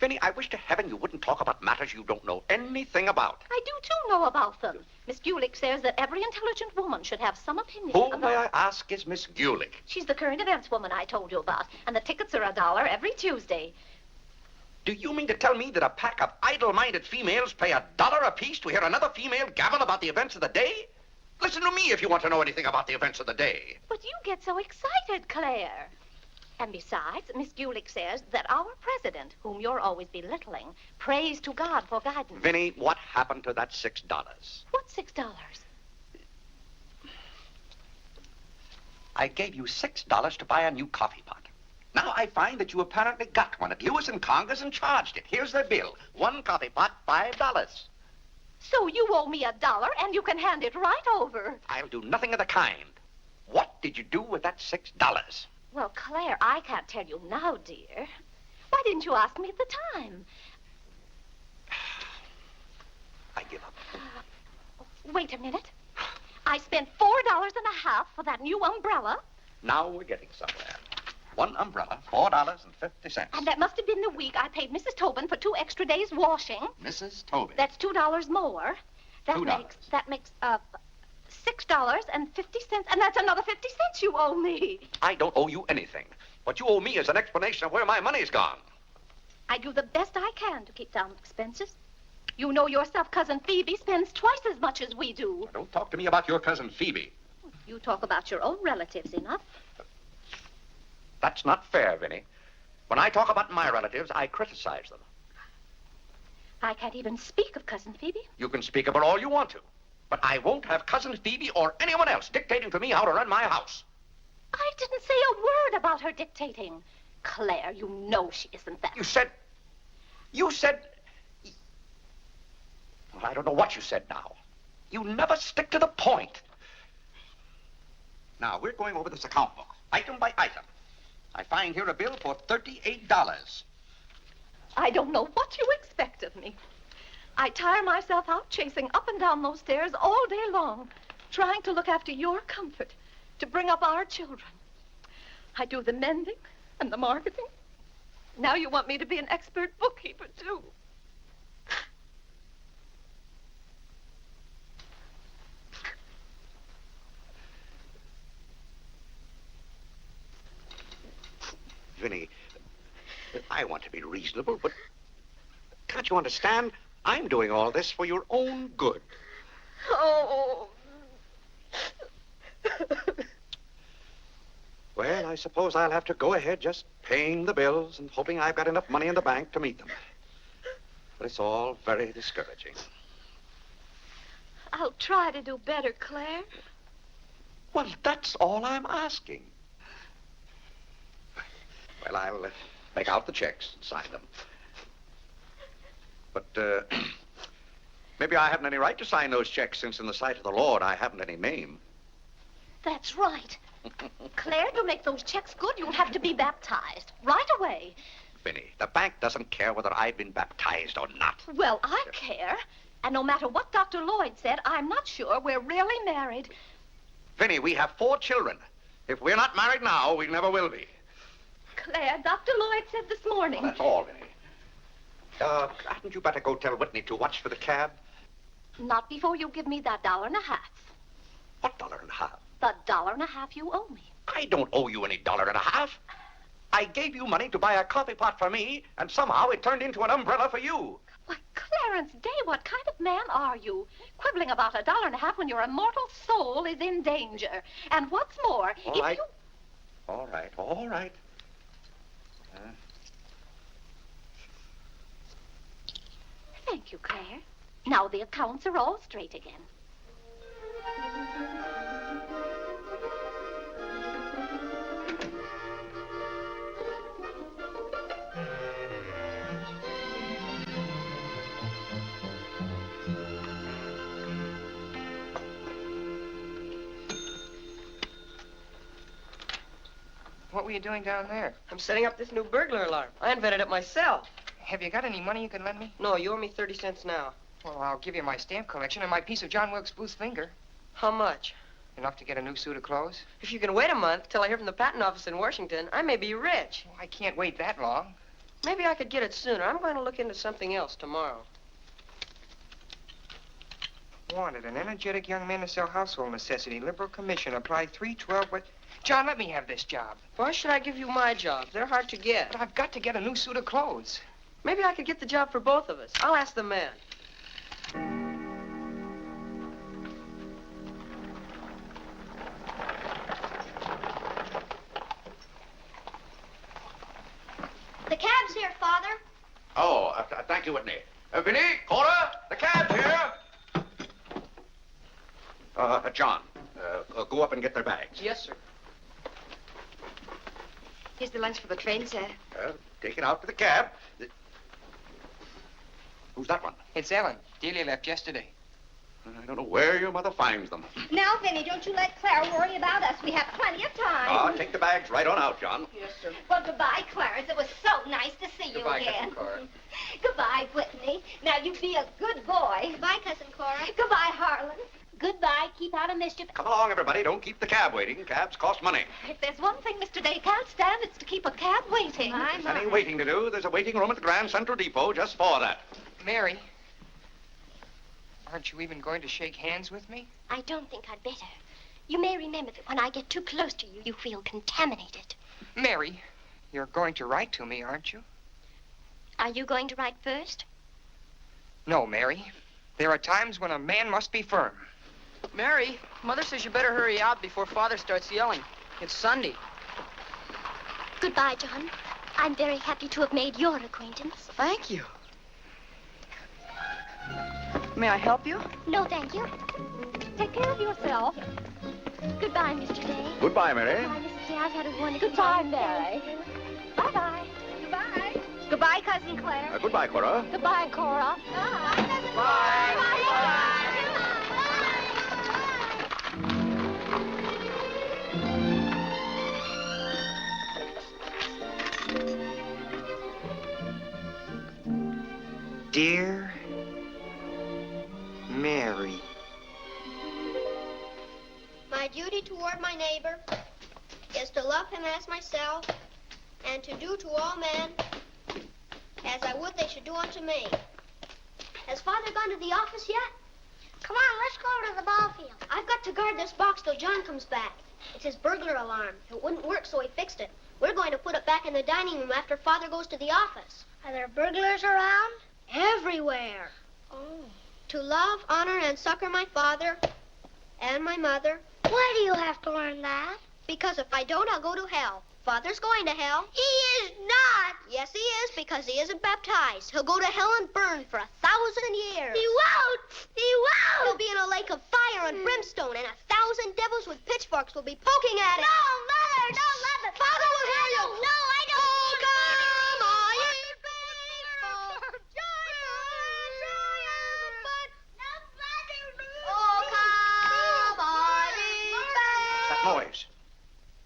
Vinny, I wish to heaven you wouldn't talk about matters you don't know anything about. I do, too, know about them. Miss Gulick says that every intelligent woman should have some opinion Who, about... may I ask, is Miss Gulick? She's the current events woman I told you about, and the tickets are $1 every Tuesday. Do you mean to tell me that a pack of idle-minded females pay $1 apiece to hear another female gabble about the events of the day? Listen to me if you want to know anything about the events of the day. But you get so excited, Claire. And besides, Miss Gulick says that our president, whom you're always belittling, prays to God for guidance. Vinny, what happened to that $6? What $6? I gave you $6 to buy a new coffee pot. Now I find that you apparently got one at Lewis and Conger's and charged it. Here's the bill. One coffee pot, $5. So you owe me $1, and you can hand it right over. I'll do nothing of the kind. What did you do with that $6? Well, Claire, I can't tell you now, dear. Why didn't you ask me at the time? I give up. Wait a minute. I spent $4.50 for that new umbrella. Now we're getting somewhere. One umbrella, $4.50. And that must have been the week I paid Mrs. Tobin for 2 extra days washing. Mrs. Tobin. That's $2 more. $2. That makes $6.50, and that's another 50 cents you owe me. I don't owe you anything. What you owe me is an explanation of where my money's gone. I do the best I can to keep down expenses. You know yourself, Cousin Phoebe spends twice as much as we do. Don't talk to me about your cousin Phoebe. You talk about your own relatives enough. That's not fair, Vinny. When I talk about my relatives, I criticize them. I can't even speak of Cousin Phoebe. You can speak about all you want to. But I won't have Cousin Phoebe or anyone else dictating to me how to run my house. I didn't say a word about her dictating. Claire, you know she isn't that. You said... Well, I don't know what you said now. You never stick to the point. Now, we're going over this account book, item by item. I find here a bill for $38. I don't know what you expect of me. I tire myself out chasing up and down those stairs all day long, trying to look after your comfort, to bring up our children. I do the mending and the marketing. Now you want me to be an expert bookkeeper, too. Vinny, I want to be reasonable, but can't you understand? I'm doing all this for your own good. Oh. Well, I suppose I'll have to go ahead just paying the bills and hoping I've got enough money in the bank to meet them. But it's all very discouraging. I'll try to do better, Claire. Well, that's all I'm asking. Well, I'll make out the checks and sign them. But maybe I haven't any right to sign those checks since in the sight of the Lord I haven't any name. That's right. Claire, to make those checks good, you'll have to be baptized right away. Vinny, the bank doesn't care whether I've been baptized or not. Well, I care. And no matter what Dr. Lloyd said, I'm not sure we're really married. Vinny, we have 4 children. If we're not married now, we never will be. Claire, Dr. Lloyd said this morning. Well, that's all, Vinny. Hadn't you better go tell Whitney to watch for the cab? Not before you give me that $1.50. What $1.50? The $1.50 you owe me. I don't owe you any $1.50. I gave you money to buy a coffee pot for me, and somehow it turned into an umbrella for you. Why, Clarence Day, what kind of man are you? Quibbling about a $1.50 when your immortal soul is in danger. And what's more, All right. All right. Thank you, Claire. Now the accounts are all straight again. What were you doing down there? I'm setting up this new burglar alarm. I invented it myself. Have you got any money you can lend me? No, you owe me 30 cents now. Well, I'll give you my stamp collection and my piece of John Wilkes Booth's finger. How much? Enough to get a new suit of clothes? If you can wait a month till I hear from the patent office in Washington, I may be rich. Well, I can't wait that long. Maybe I could get it sooner. I'm going to look into something else tomorrow. Wanted, an energetic young man to sell household necessity. Liberal commission. Apply 312. What? John, let me have this job. Why should I give you my job? They're hard to get. But I've got to get a new suit of clothes. Maybe I could get the job for both of us. I'll ask the man. The cab's here, Father. Oh, thank you, Whitney. Vinny, Cora, the cab's here. John, go up and get their bags. Yes, sir. Here's the lunch for the train, sir. Take it out to the cab. Who's that one? It's Ellen. Delia left yesterday. I don't know where your mother finds them. Now, Vinny, don't you let Clara worry about us. We have plenty of time. Take the bags right on out, John. Yes, sir. Well, goodbye, Clarence. It was so nice to see you Goodbye, again. Cousin Cora. Goodbye, Whitney. Now, you be a good boy. Goodbye, Cousin Cora. Goodbye, Harlan. Goodbye. Keep out of mischief. Come along, everybody. Don't keep the cab waiting. Cabs cost money. If there's one thing Mr. Day can't stand, it's to keep a cab waiting. If there's any waiting to do, there's a waiting room at the Grand Central Depot just for that. Mary, aren't you even going to shake hands with me? I don't think I'd better. You may remember that when I get too close to you, you feel contaminated. Mary, you're going to write to me, aren't you? Are you going to write first? No, Mary. There are times when a man must be firm. Mary, Mother says you better hurry out before Father starts yelling. It's Sunday. Goodbye, John. I'm very happy to have made your acquaintance. Thank you. May I help you? No, thank you. Take care of yourself. Goodbye, Mr. Day. Goodbye, Mary. Goodbye, Mrs. Day. I've had a wonderful Goodbye, time. Mary. Bye-bye. Goodbye. Goodbye, Cousin Claire. Goodbye, Cora. Goodbye, Cora. Dear Mary. My duty toward my neighbor is to love him as myself and to do to all men as I would they should do unto me. Has Father gone to the office yet? Come on, let's go to the ball field. I've got to guard this box till John comes back. It's his burglar alarm. It wouldn't work, so he fixed it. We're going to put it back in the dining room after Father goes to the office. Are there burglars around? Everywhere. Oh. To love, honor, and succor my father and my mother. Why do you have to learn that? Because if I don't, I'll go to hell. Father's going to hell. He is not. Yes, he is, because he isn't baptized. He'll go to hell and burn for 1,000 years. He won't. He won't. He'll be in a lake of fire and brimstone, and 1,000 devils with pitchforks will be poking at him. No, Mother, don't let me. Father will hear you. No, I don't. Oh, come on, ye faithful. Oh, come on, ye faithful. That noise.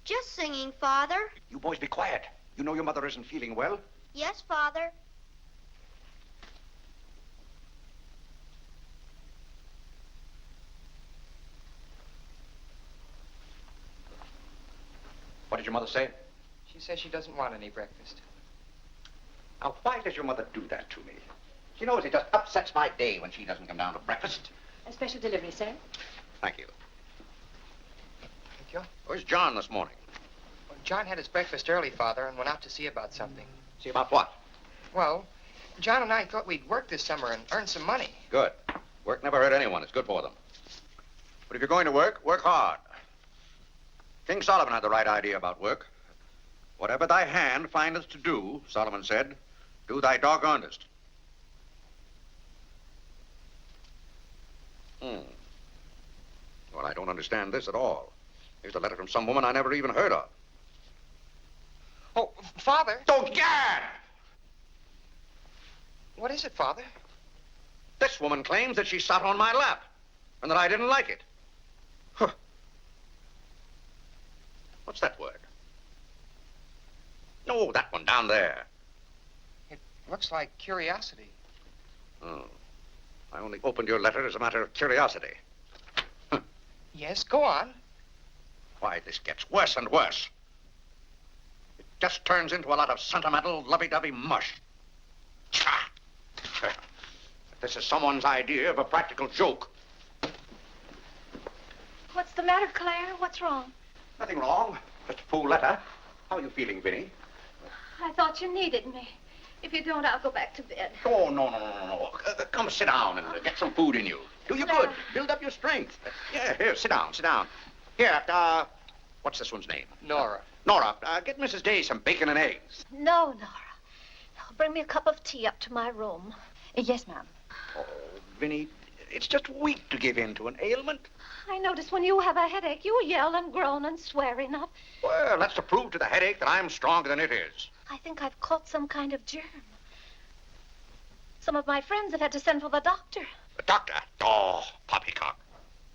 Just singing, Father. You boys be quiet. You know your mother isn't feeling well. Yes, Father. What did your mother say? She says she doesn't want any breakfast. Now, why does your mother do that to me? She knows it just upsets my day when she doesn't come down to breakfast. A special delivery, sir. Thank you. Thank you. Where's John this morning? Well, John had his breakfast early, Father, and went out to see about something. See about what? Well, John and I thought we'd work this summer and earn some money. Good. Work never hurt anyone. It's good for them. But if you're going to work, work hard. King Solomon had the right idea about work. Whatever thy hand findeth to do, Solomon said, do thy doggonedest. Well, I don't understand this at all. Here's a letter from some woman I never even heard of. Oh, Father. Oh, Gad! What is it, Father? This woman claims that she sat on my lap and that I didn't like it. Huh. What's that word? No, that one down there. It looks like curiosity. Oh. I only opened your letter as a matter of curiosity. Yes, go on. Why, this gets worse and worse. It just turns into a lot of sentimental, lovey-dovey mush. Tcha! If this is someone's idea of a practical joke. What's the matter, Claire? What's wrong? Nothing wrong. Just a fool letter. How are you feeling, Vinny? I thought you needed me. If you don't, I'll go back to bed. Oh, no. Come sit down and get some food in you. Do you good. Build up your strength. Yeah, here, sit down. Here, what's this one's name? Nora. Nora, get Mrs. Day some bacon and eggs. No, Nora. Bring me a cup of tea up to my room. Yes, ma'am. Oh, Vinny, it's just weak to give in to an ailment. I notice when you have a headache, you yell and groan and swear enough. Well, that's to prove to the headache that I'm stronger than it is. I think I've caught some kind of germ. Some of my friends have had to send for the doctor. The doctor? Oh, poppycock.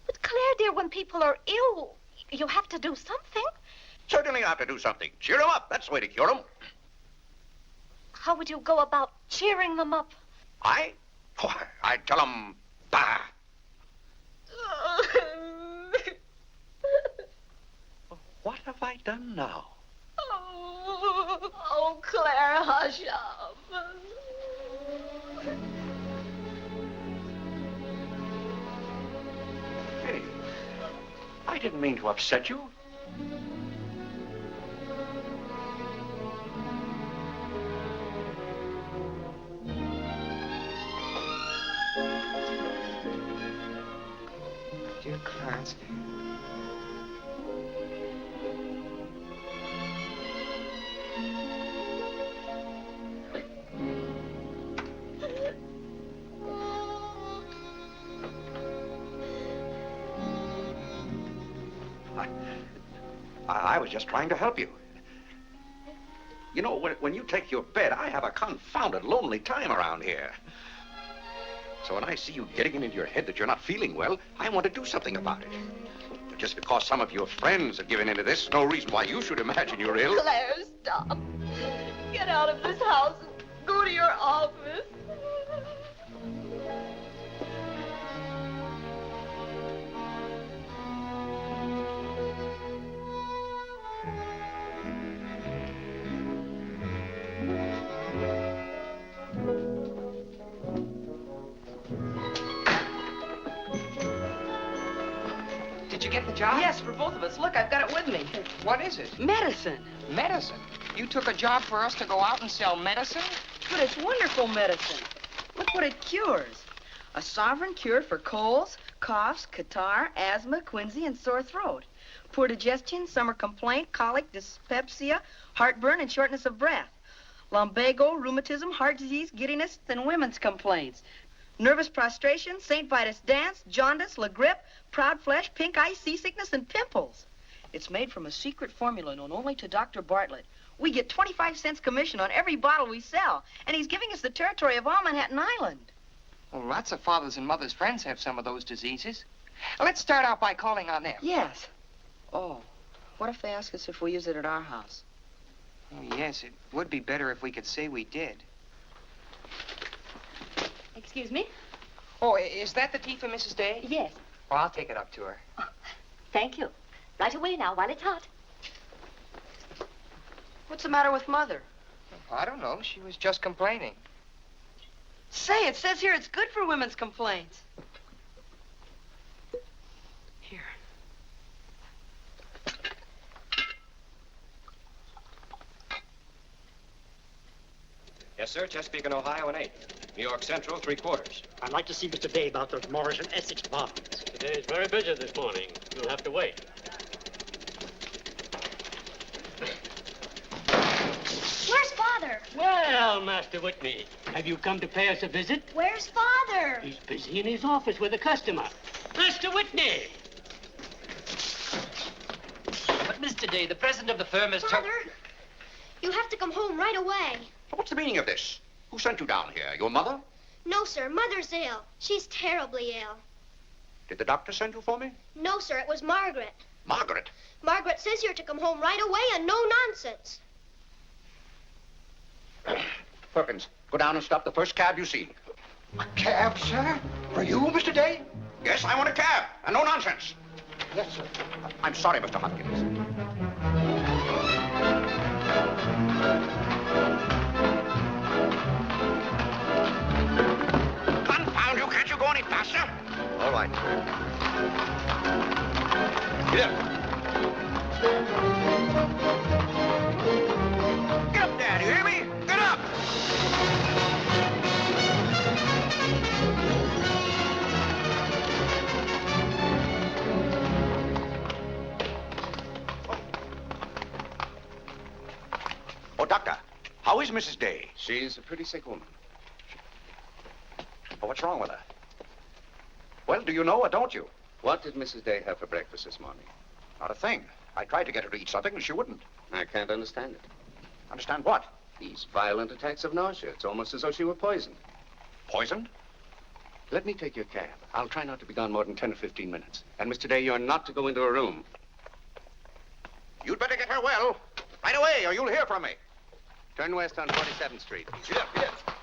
But Claire, dear, when people are ill, you have to do something. Certainly I have to do something. Cheer them up. That's the way to cure them. How would you go about cheering them up? I? Oh, I'd tell them, bah. What have I done now? Oh, Claire, hush up. Hey, I didn't mean to upset you. Dear Clarence. I was just trying to help you. You know, when you take your bed, I have a confounded lonely time around here. So when I see you getting it into your head that you're not feeling well, I want to do something about it. But just because some of your friends have given in to this, no reason why you should imagine you're ill. Claire, stop. Get out of this house and go to your office. Did you get the job? Yes, for both of us. Look, I've got it with me. What is it? Medicine. Medicine? You took a job for us to go out and sell medicine? But it's wonderful medicine. Look what it cures. A sovereign cure for colds, coughs, catarrh, asthma, quinsy, and sore throat. Poor digestion, summer complaint, colic, dyspepsia, heartburn, and shortness of breath. Lumbago, rheumatism, heart disease, giddiness, and women's complaints. Nervous prostration, St. Vitus dance, jaundice, la grippe, proud flesh, pink eye, seasickness, and pimples. It's made from a secret formula known only to Dr. Bartlett. We get 25 cents commission on every bottle we sell, and he's giving us the territory of all Manhattan Island. Well, lots of fathers and mothers' friends have some of those diseases. Let's start out by calling on them. Yes. Oh, what if they ask us if we use it at our house? Oh, yes, it would be better if we could say we did. Excuse me? Oh, is that the tea for Mrs. Day? Yes. Well, I'll take it up to her. Thank you. Right away now, while it's hot. What's the matter with Mother? I don't know. She was just complaining. Say, it says here it's good for women's complaints. Here. Yes, sir. Chesapeake and Ohio, an 8. New York Central, 3/4. I'd like to see Mr. Day about those Morris and Essex bonds. Today's very busy this morning. You'll have to wait. Where's Father? Well, Master Whitney, have you come to pay us a visit? Where's Father? He's busy in his office with a customer. Master Whitney! But, Mr. Day, the president of the firm is... Father, you have to come home right away. What's the meaning of this? Who sent you down here? Your mother? No, sir. Mother's ill. She's terribly ill. Did the doctor send you for me? No, sir. It was Margaret. Margaret? Margaret says you're to come home right away and no nonsense. Perkins, go down and stop the first cab you see. A cab, sir? For you, Mr. Day? Yes, I want a cab, and no nonsense. Yes, sir. I'm sorry, Mr. Hopkins. Confound you, can't you go any faster? All right. Get up. Get up there, do you hear me? Get up! Oh, Doctor, how is Mrs. Day? She's a pretty sick woman. Oh, what's wrong with her? Well, do you know or don't you? What did Mrs. Day have for breakfast this morning? Not a thing. I tried to get her to eat something, and she wouldn't. I can't understand it. Understand what? These violent attacks of nausea. It's almost as though she were poisoned. Poisoned? Let me take your cab. I'll try not to be gone more than 10 or 15 minutes. And, Mr. Day, you're not to go into a room. You'd better get her well. Right away, or you'll hear from me. Turn west on 47th Street. Get up, get up.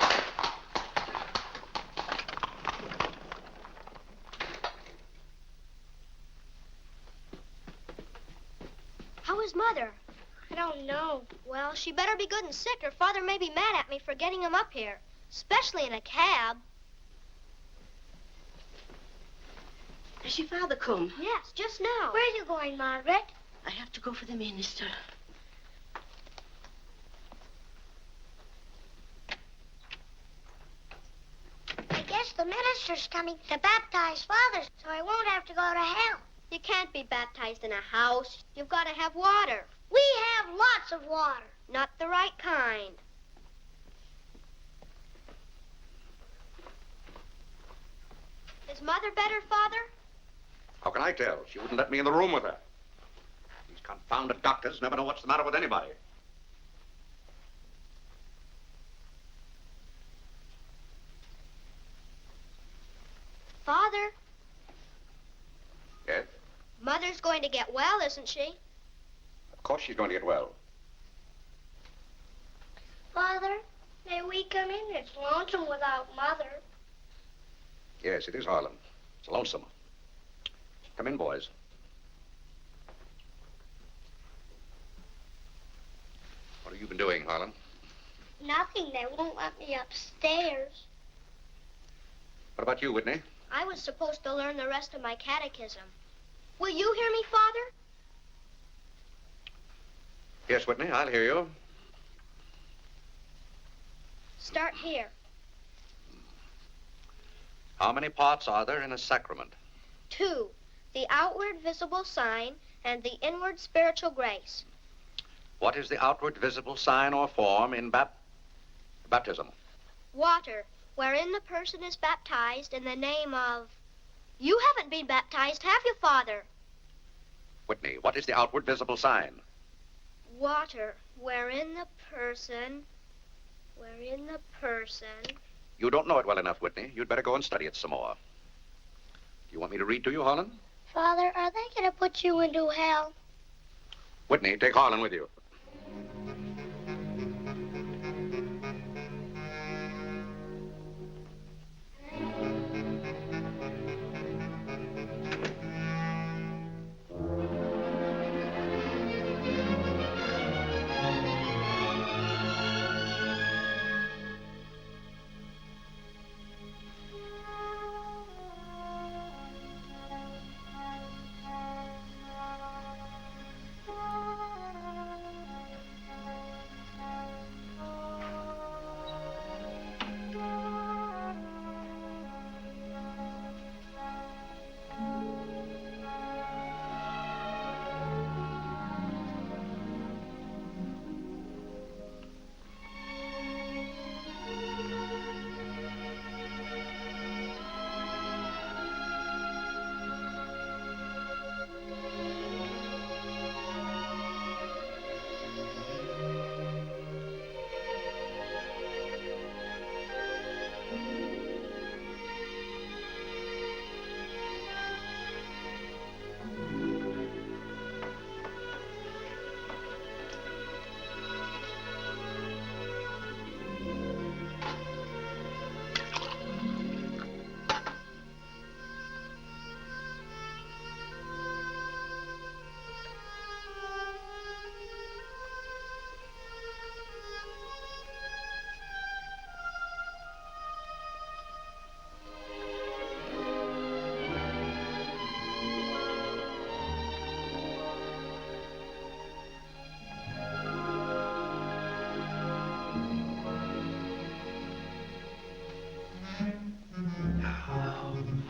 How is Mother? I don't know. Well, she better be good and sick, or Father may be mad at me for getting him up here. Especially in a cab. Has your father come? Yes, just now. Where are you going, Margaret? I have to go for the minister. I guess the minister's coming to baptize Father, so I won't have to go to hell. You can't be baptized in a house. You've got to have water. We have lots of water. Not the right kind. Is Mother better, Father? How can I tell? She wouldn't let me in the room with her. These confounded doctors never know what's the matter with anybody. Father, Yes? Mother's going to get well, isn't she? Of course she's going to get well. Father, may we come in? It's lonesome without Mother. Yes, it is, Harlan. It's lonesome. Come in, boys. What have you been doing, Harlan? Nothing. They won't let me upstairs. What about you, Whitney? I was supposed to learn the rest of my catechism. Will you hear me, Father? Yes, Whitney, I'll hear you. Start here. How many parts are there in a sacrament? 2, the outward visible sign and the inward spiritual grace. What is the outward visible sign or form in baptism? Water, wherein the person is baptized in the name of... You haven't been baptized, have you, Father? Whitney, what is the outward visible sign? Water, wherein the person... You don't know it well enough, Whitney. You'd better go and study it some more. Do you want me to read to you, Harlan? Father, are they going to put you into hell? Whitney, take Harlan with you.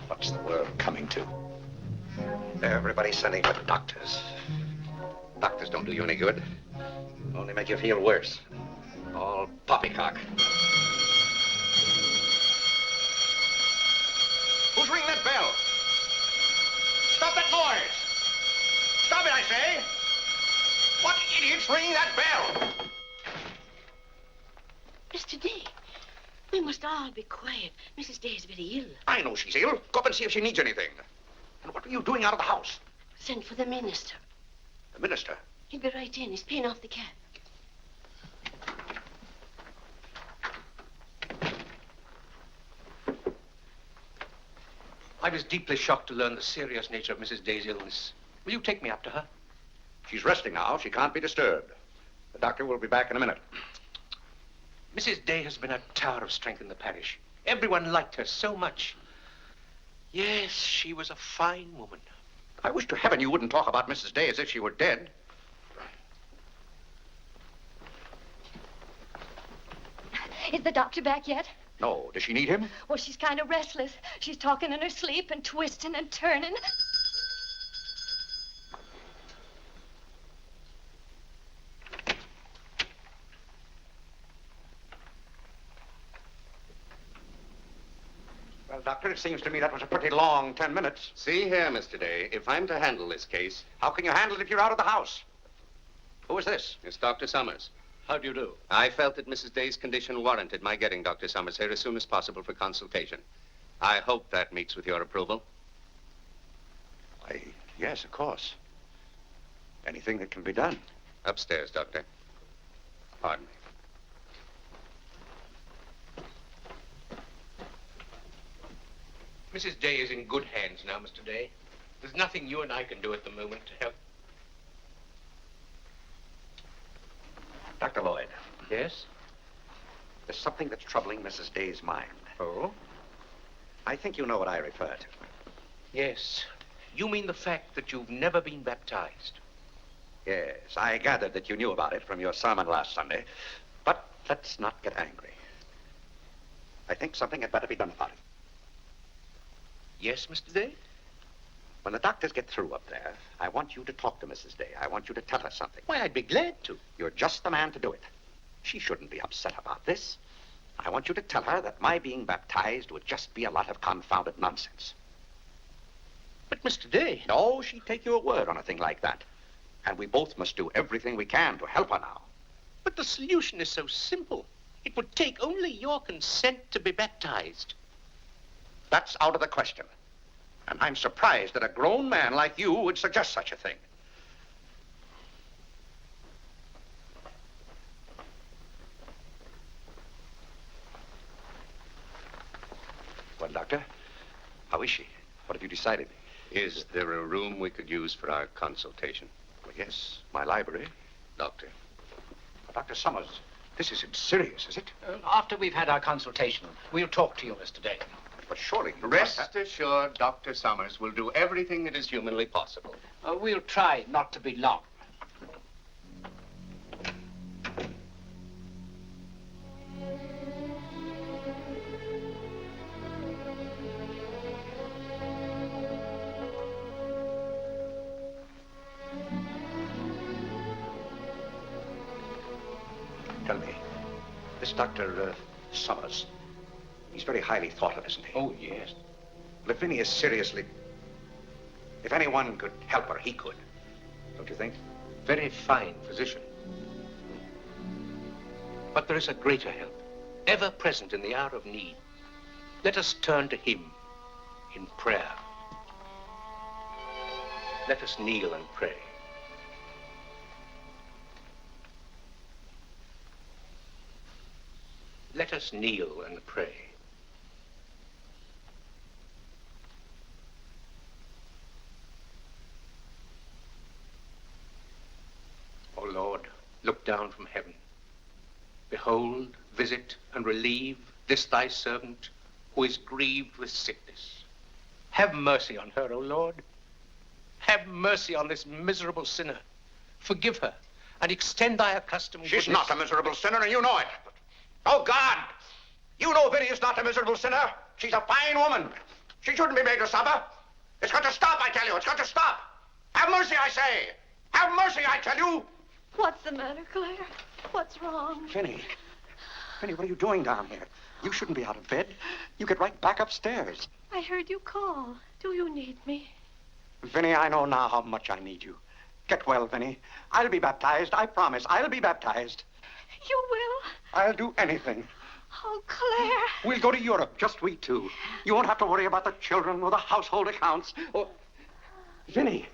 What's the world coming to? Everybody's sending for doctors. Doctors don't do you any good. Only make you feel worse. All poppycock. Who's ringing that bell? Stop that noise! Stop it, I say! What idiot's ringing that bell? Mr. Day, we must all be quiet. Mrs. Day is very ill. I know she's ill. Go up and see if she needs anything. And what are you doing out of the house? Send for the minister. The minister? He'll be right in. He's paying off the cab. I was deeply shocked to learn the serious nature of Mrs. Day's illness. Will you take me up to her? She's resting now. She can't be disturbed. The doctor will be back in a minute. Mrs. Day has been a tower of strength in the parish. Everyone liked her so much. Yes, she was a fine woman. I wish to heaven you wouldn't talk about Mrs. Day as if she were dead. Is the doctor back yet? No. Does she need him? Well, she's kind of restless. She's talking in her sleep and twisting and turning. Well, Doctor, it seems to me that was a pretty long 10 minutes. See here, Mr. Day, if I'm to handle this case... How can you handle it if you're out of the house? Who is this? It's Dr. Summers. How do you do? I felt that Mrs. Day's condition warranted my getting Dr. Summers here as soon as possible for consultation. I hope that meets with your approval. Why, yes, of course. Anything that can be done. Upstairs, Doctor. Pardon me. Mrs. Day is in good hands now, Mr. Day. There's nothing you and I can do at the moment to help. Dr. Lloyd. Yes? There's something that's troubling Mrs. Day's mind. Oh? I think you know what I refer to. Yes. You mean the fact that you've never been baptized? Yes, I gathered that you knew about it from your sermon last Sunday. But let's not get angry. I think something had better be done about it. Yes, Mr. Day? When the doctors get through up there, I want you to talk to Mrs. Day. I want you to tell her something. Why, I'd be glad to. You're just the man to do it. She shouldn't be upset about this. I want you to tell her that my being baptized would just be a lot of confounded nonsense. But, Mr. Day... No, she'd take your word on a thing like that. And we both must do everything we can to help her now. But the solution is so simple. It would take only your consent to be baptized. That's out of the question. And I'm surprised that a grown man like you would suggest such a thing. Well, Doctor, how is she? What have you decided? Is there a room we could use for our consultation? Well, yes, my library. Doctor. Dr. Summers, this isn't serious, is it? After we've had our consultation, we'll talk to you, Mr. Day. But surely you Rest assured, Dr. Summers will do everything that is humanly possible. We'll try not to be long. Tell me, this Dr. Summers, he's very highly thought of, isn't he? Oh, yes. Well, if Vinnie is seriously... If anyone could help her, he could. Don't you think? Very fine physician. But there is a greater help, ever present in the hour of need. Let us turn to him in prayer. Let us kneel and pray. Let us kneel and pray. O Lord, look down from heaven. Behold, visit, and relieve this thy servant who is grieved with sickness. Have mercy on her, O Lord. Have mercy on this miserable sinner. Forgive her, and extend thy accustomed She's goodness. not a miserable sinner, and you know it. Oh, God! You know Vinnie is not a miserable sinner. She's a fine woman. She shouldn't be made to suffer. It's got to stop, I tell you. It's got to stop. Have mercy, I say. Have mercy, I tell you. What's the matter, Claire? What's wrong? Vinnie. Vinnie, what are you doing down here? You shouldn't be out of bed. You get right back upstairs. I heard you call. Do you need me? Vinnie, I know now how much I need you. Get well, Vinnie. I'll be baptized. I promise. I'll be baptized. You will? I'll do anything. Oh, Claire. We'll go to Europe, just we two. You won't have to worry about the children or the household accounts. Or... Vinnie.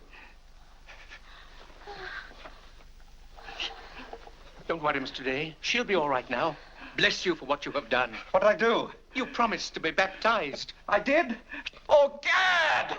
Don't worry, Mr. Day. She'll be all right now. Bless you for what you have done. What did I do? You promised to be baptized. I did? Oh, Gad!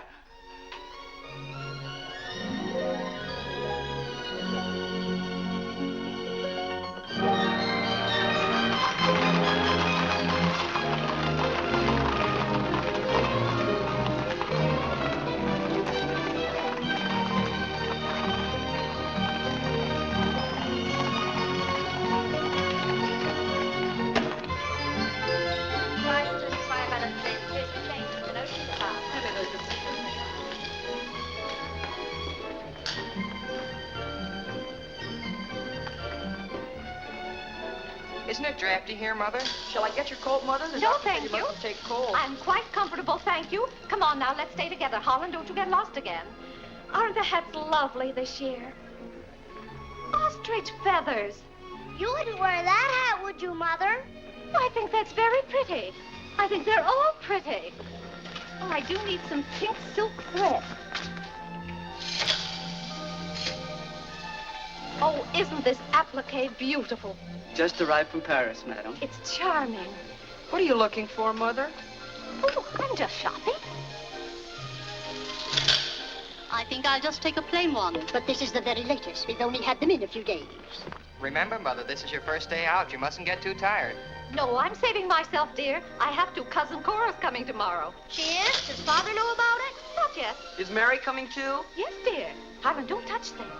Isn't it drafty here, Mother? Shall I get your coat, Mother? The No, doctor said thank must you. not take cold. I'm quite comfortable, thank you. Come on now, let's stay together. Holland, don't you get lost again. Aren't the hats lovely this year? Ostrich feathers. You wouldn't wear that hat, would you, Mother? I think that's very pretty. I think they're all pretty. Oh, I do need some pink silk thread. Oh, isn't this applique beautiful? Just arrived from Paris, madam. It's charming. What are you looking for, Mother? Oh, I'm just shopping. I think I'll just take a plain one. But this is the very latest. We've only had them in a few days. Remember, Mother, this is your first day out. You mustn't get too tired. No, I'm saving myself, dear. I have to. Cousin Cora's coming tomorrow. She is? Does Father know about it? Not yet. Is Mary coming too? Yes, dear. Hiram, don't touch things.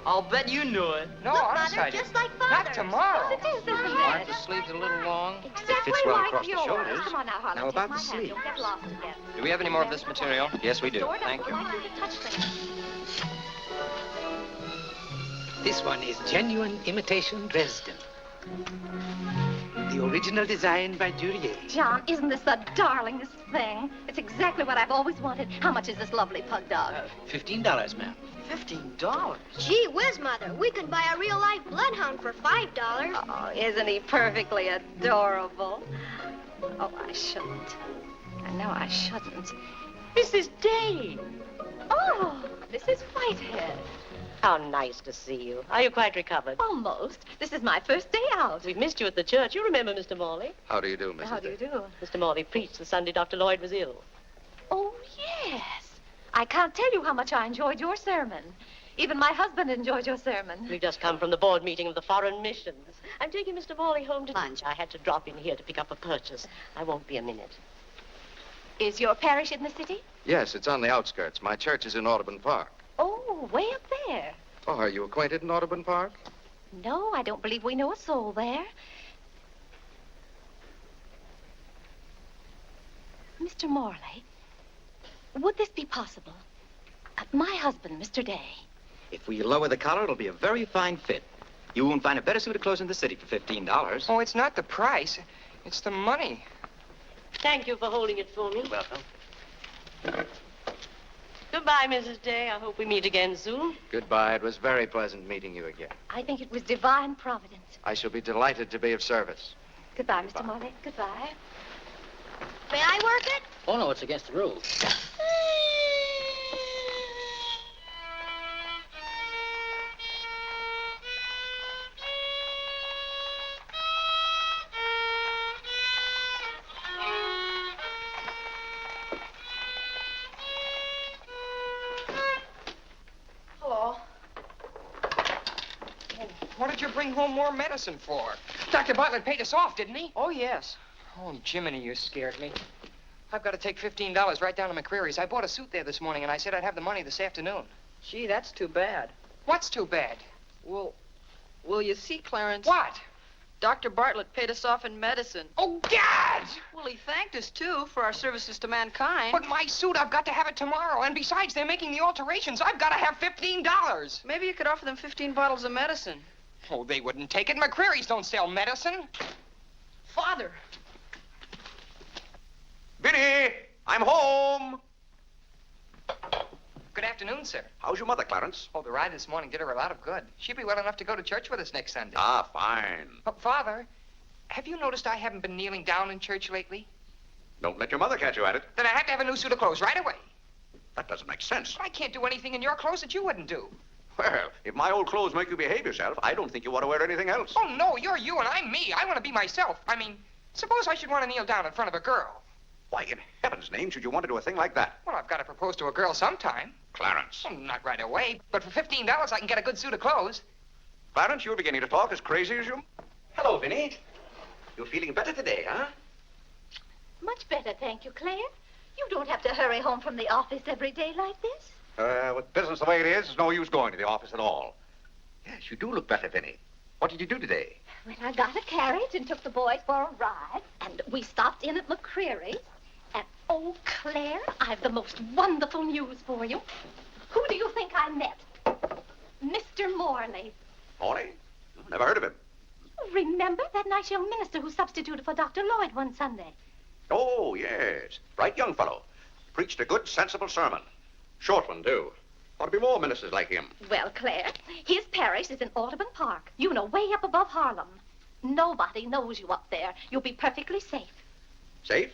I'll bet you knew it. No, Look, honest, Mother, I just didn't. like Father's. Not tomorrow. Yes, it is, isn't Aren't it? the sleeves a little long? Exactly fits well like across the yours. shoulders. Come on now, Harlan. Now take about my the hand. sleeve. Don't get lost again. Do we have any more of this material? Yes, we do. Store Thank doesn't you. like you to touch things. This one is genuine imitation Dresden. The original design by Duryea. John, isn't this the darlingest thing? It's exactly what I've always wanted. How much is this lovely pug dog? $15, ma'am. $15? Gee whiz, Mother. We could buy a real-life bloodhound for $5. Oh, isn't he perfectly adorable? Oh, I shouldn't. I know I shouldn't. Mrs. Day. Oh, Mrs. Whitehead. How nice to see you. Are you quite recovered? Almost. This is my first day out. We've missed you at the church. You remember Mr. Morley? How do you do, Mrs. How do you Day? do? Mr. Morley preached the Sunday Dr. Lloyd was ill. Oh, yes. I can't tell you how much I enjoyed your sermon. Even my husband enjoyed your sermon. We've just come from the board meeting of the Foreign Missions. I'm taking Mr. Morley home to lunch. I had to drop in here to pick up a purchase. I won't be a minute. Is your parish in the city? Yes, it's on the outskirts. My church is in Audubon Park. Oh, way up there. Oh, are you acquainted in Audubon Park? No, I don't believe we know a soul there. Mr. Morley, would this be possible? My husband, Mr. Day. If we lower the collar, it'll be a very fine fit. You won't find a better suit of clothes in the city for $15. Oh, it's not the price. It's the money. Thank you for holding it for me. Welcome. Goodbye, Mrs. Day. I hope we meet again soon. Goodbye. It was very pleasant meeting you again. I think it was divine providence. I shall be delighted to be of service. Goodbye, Mr. Morley. Goodbye. May I work it? Oh, no, it's against the rules. Hello. What did you bring home more medicine for? Dr. Bartlett paid us off, didn't he? Oh, yes. Oh, Jiminy, you scared me. I've got to take $15 right down to McCreary's. I bought a suit there this morning, and I said I'd have the money this afternoon. Gee, that's too bad. What's too bad? Well, you see, Clarence. What? Dr. Bartlett paid us off in medicine. Oh, Gad! Well, he thanked us, too, for our services to mankind. But my suit, I've got to have it tomorrow. And besides, they're making the alterations. I've got to have $15. Maybe you could offer them 15 bottles of medicine. Oh, they wouldn't take it. McCreary's don't sell medicine. Father. Vinny, I'm home. Good afternoon, sir. How's your mother, Clarence? Oh, the ride this morning did her a lot of good. She'll be well enough to go to church with us next Sunday. Ah, fine. Oh, Father, have you noticed I haven't been kneeling down in church lately? Don't let your mother catch you at it. Then I have to have a new suit of clothes right away. That doesn't make sense. But I can't do anything in your clothes that you wouldn't do. Well, if my old clothes make you behave yourself, I don't think you ought to wear anything else. Oh, no, you're you and I'm me. I want to be myself. I mean, suppose I should want to kneel down in front of a girl. Why, in heaven's name, should you want to do a thing like that? Well, I've got to propose to a girl sometime. Clarence. Well, not right away, but for $15 I can get a good suit of clothes. Clarence, you're beginning to talk as crazy as you... Hello, Vinny. You're feeling better today, huh? Much better, thank you, Claire. You don't have to hurry home from the office every day like this. With business the way it is, there's no use going to the office at all. Yes, you do look better, Vinny. What did you do today? Well, I got a carriage and took the boys for a ride, and we stopped in at McCreary's. And, oh, Claire, I've the most wonderful news for you. Who do you think I met? Mr. Morley. Morley? Never heard of him. Remember remember that nice young minister who substituted for Dr. Lloyd one Sunday? Oh, yes. Bright young fellow. Preached a good, sensible sermon. Short one, too. Ought to be more ministers like him. Well, Claire, his parish is in Audubon Park. You know, way up above Harlem. Nobody knows you up there. You'll be perfectly safe. Safe?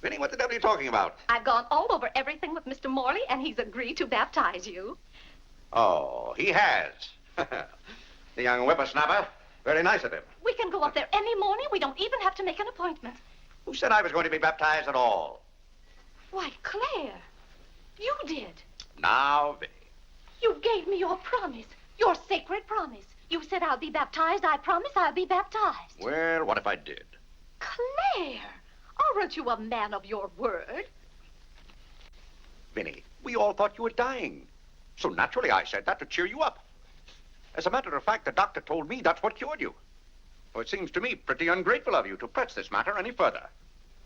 Vinny, what the devil are you talking about? I've gone all over everything with Mr. Morley, and he's agreed to baptize you. Oh, he has. The young whippersnapper. Very nice of him. We can go up there any morning. We don't even have to make an appointment. Who said I was going to be baptized at all? Why, Claire, you did. Now, Vinny. You gave me your promise, your sacred promise. You said I'll be baptized. I promise I'll be baptized. Well, what if I did? Claire, aren't you a man of your word? Vinny, we all thought you were dying. So naturally I said that to cheer you up. As a matter of fact, the doctor told me that's what cured you. Well, it seems to me pretty ungrateful of you to press this matter any further.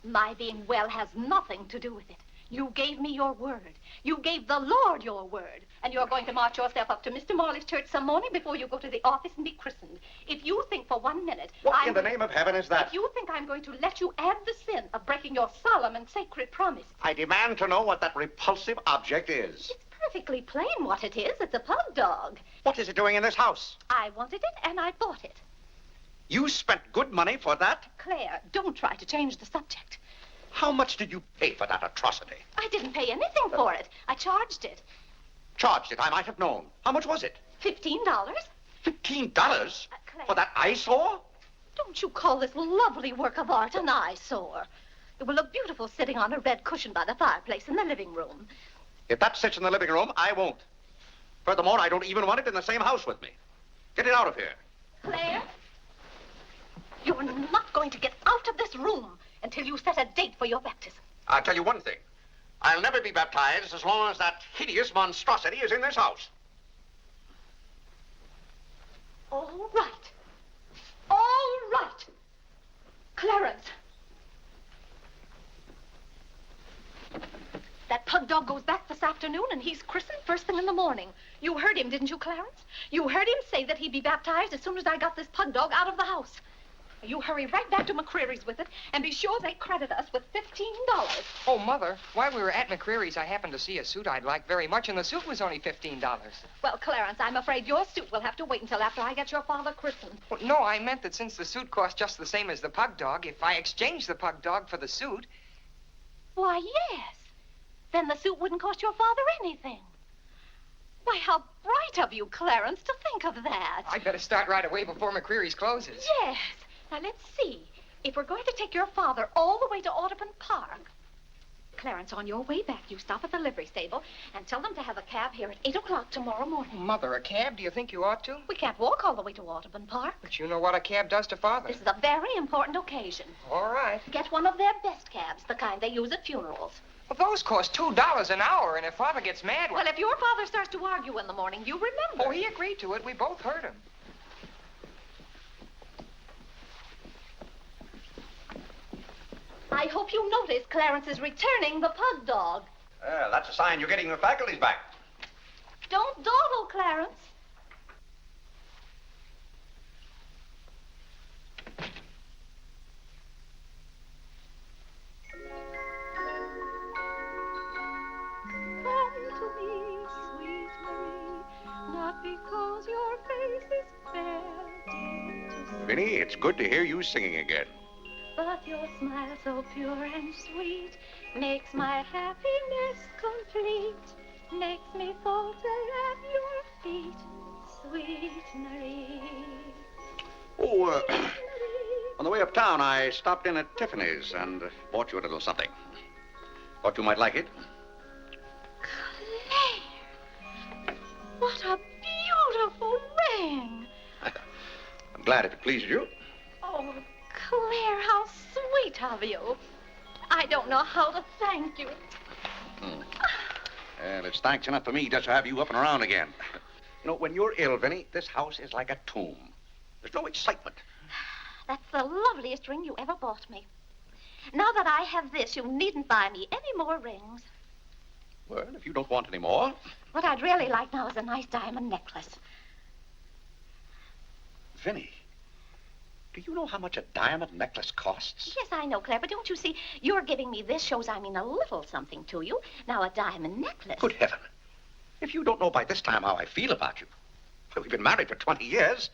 My being well has nothing to do with it. You gave me your word. You gave the Lord your word. And you're going to march yourself up to Mr. Morley's church some morning before you go to the office and be christened. If you think for 1 minute... What in the name of heaven is that? If you think I'm going to let you add the sin of breaking your solemn and sacred promise... I demand to know what that repulsive object is. It's perfectly plain what it is. It's a pug dog. What is it doing in this house? I wanted it and I bought it. You spent good money for that? Claire, don't try to change the subject. How much did you pay for that atrocity? I didn't pay anything for it. I charged it. Charged it? I might have known. How much was it? $15. $15? Claire, For that eyesore? Don't you call this lovely work of art an eyesore? It will look beautiful sitting on a red cushion by the fireplace in the living room. If that sits in the living room, I won't. Furthermore, I don't even want it in the same house with me. Get it out of here. Claire, you're not going to get out of this room until you set a date for your baptism. I'll tell you one thing. I'll never be baptized as long as that hideous monstrosity is in this house. All right. All right. Clarence. That pug dog goes back this afternoon, and he's christened first thing in the morning. You heard him, didn't you, Clarence? You heard him say that he'd be baptized as soon as I got this pug dog out of the house. You hurry right back to McCreary's with it, and be sure they credit us with $15. Oh, Mother, while we were at McCreary's, I happened to see a suit I'd like very much, and the suit was only $15. Well, Clarence, I'm afraid your suit will have to wait until after I get your father christened. Well, no, I meant that since the suit cost just the same as the pug dog, if I exchanged the pug dog for the suit... Why, yes. Then the suit wouldn't cost your father anything. Why, how bright of you, Clarence, to think of that. I'd better start right away before McCreary's closes. Yes. Now, let's see. If we're going to take your father all the way to Audubon Park... Clarence, on your way back, you stop at the livery stable and tell them to have a cab here at 8 o'clock tomorrow morning. Mother, a cab? Do you think you ought to? We can't walk all the way to Audubon Park. But you know what a cab does to Father. This is a very important occasion. All right. Get one of their best cabs, the kind they use at funerals. Well, those cost $2 an hour, and if Father gets mad... Well, if your father starts to argue in the morning, you remember. Oh, he agreed to it. We both heard him. I hope you notice Clarence is returning the pug dog. That's a sign you're getting your faculties back. Don't dawdle, Clarence. Come to me, sweet Marie, not because your face is fair, dear to see. Vinny, it's good to hear you singing again. But your smile so pure and sweet makes my happiness complete, makes me falter at your feet, sweet Marie. Oh, on the way uptown, I stopped in at Tiffany's and bought you a little something. Thought you might like it. Claire, what a beautiful ring. I'm glad if it pleases you. Oh, Claire, how sweet of you. I don't know how to thank you. Well, it's thanks enough for me just to have you up and around again. You know, when you're ill, Vinny, this house is like a tomb. There's no excitement. That's the loveliest ring you ever bought me. Now that I have this, you needn't buy me any more rings. Well, if you don't want any more... What I'd really like now is a nice diamond necklace. Vinny, Do you know how much a diamond necklace costs? Yes, I know, Claire, but don't you see, you're giving me this shows I mean a little something to you. Now, a diamond necklace. Good heaven. If you don't know by this time how I feel about you. Well, we've been married for 20 years,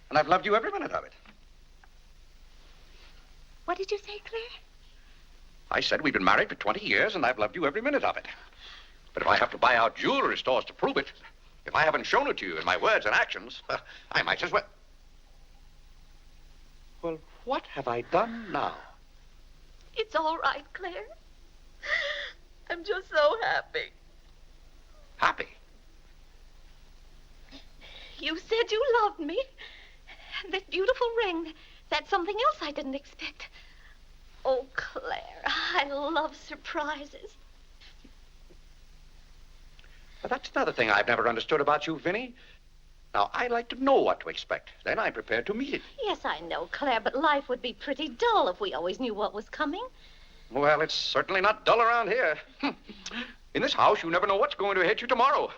and I've loved you every minute of it. What did you say, Claire? I said we've been married for 20 years, and I've loved you every minute of it. But if I have to buy out jewelry stores to prove it, if I haven't shown it to you in my words and actions, I might as well... Well, what have I done now? It's all right, Claire. I'm just so happy. Happy? You said you loved me. And that beautiful ring, that's something else I didn't expect. Oh, Claire, I love surprises. Well, that's another thing I've never understood about you, Vinnie. Now, I like to know what to expect. Then I'm prepared to meet it. Yes, I know, Claire, but life would be pretty dull if we always knew what was coming. Well, it's certainly not dull around here. In this house, you never know what's going to hit you tomorrow.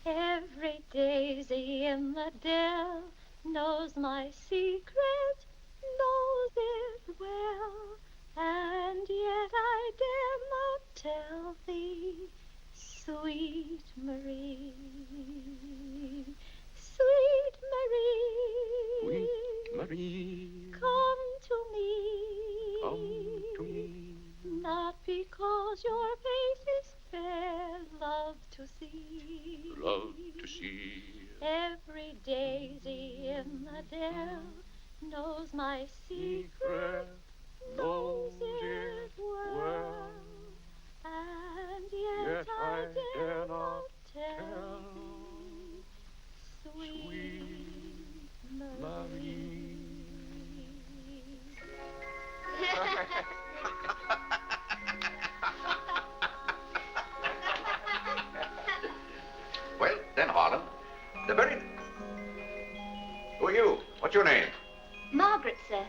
Every daisy in the dell knows my secret, knows it well, and yet I dare not tell thee, sweet Marie, sweet Marie, Sweet Marie, come to me, come to me. not because your face is fair, love to see. Love to see. Every daisy in the dell knows my secret, knows it well, and yet I dare not tell, sweet Marie. Well, then, Harlan, the very... Who are you? What's your name? Margaret, sir.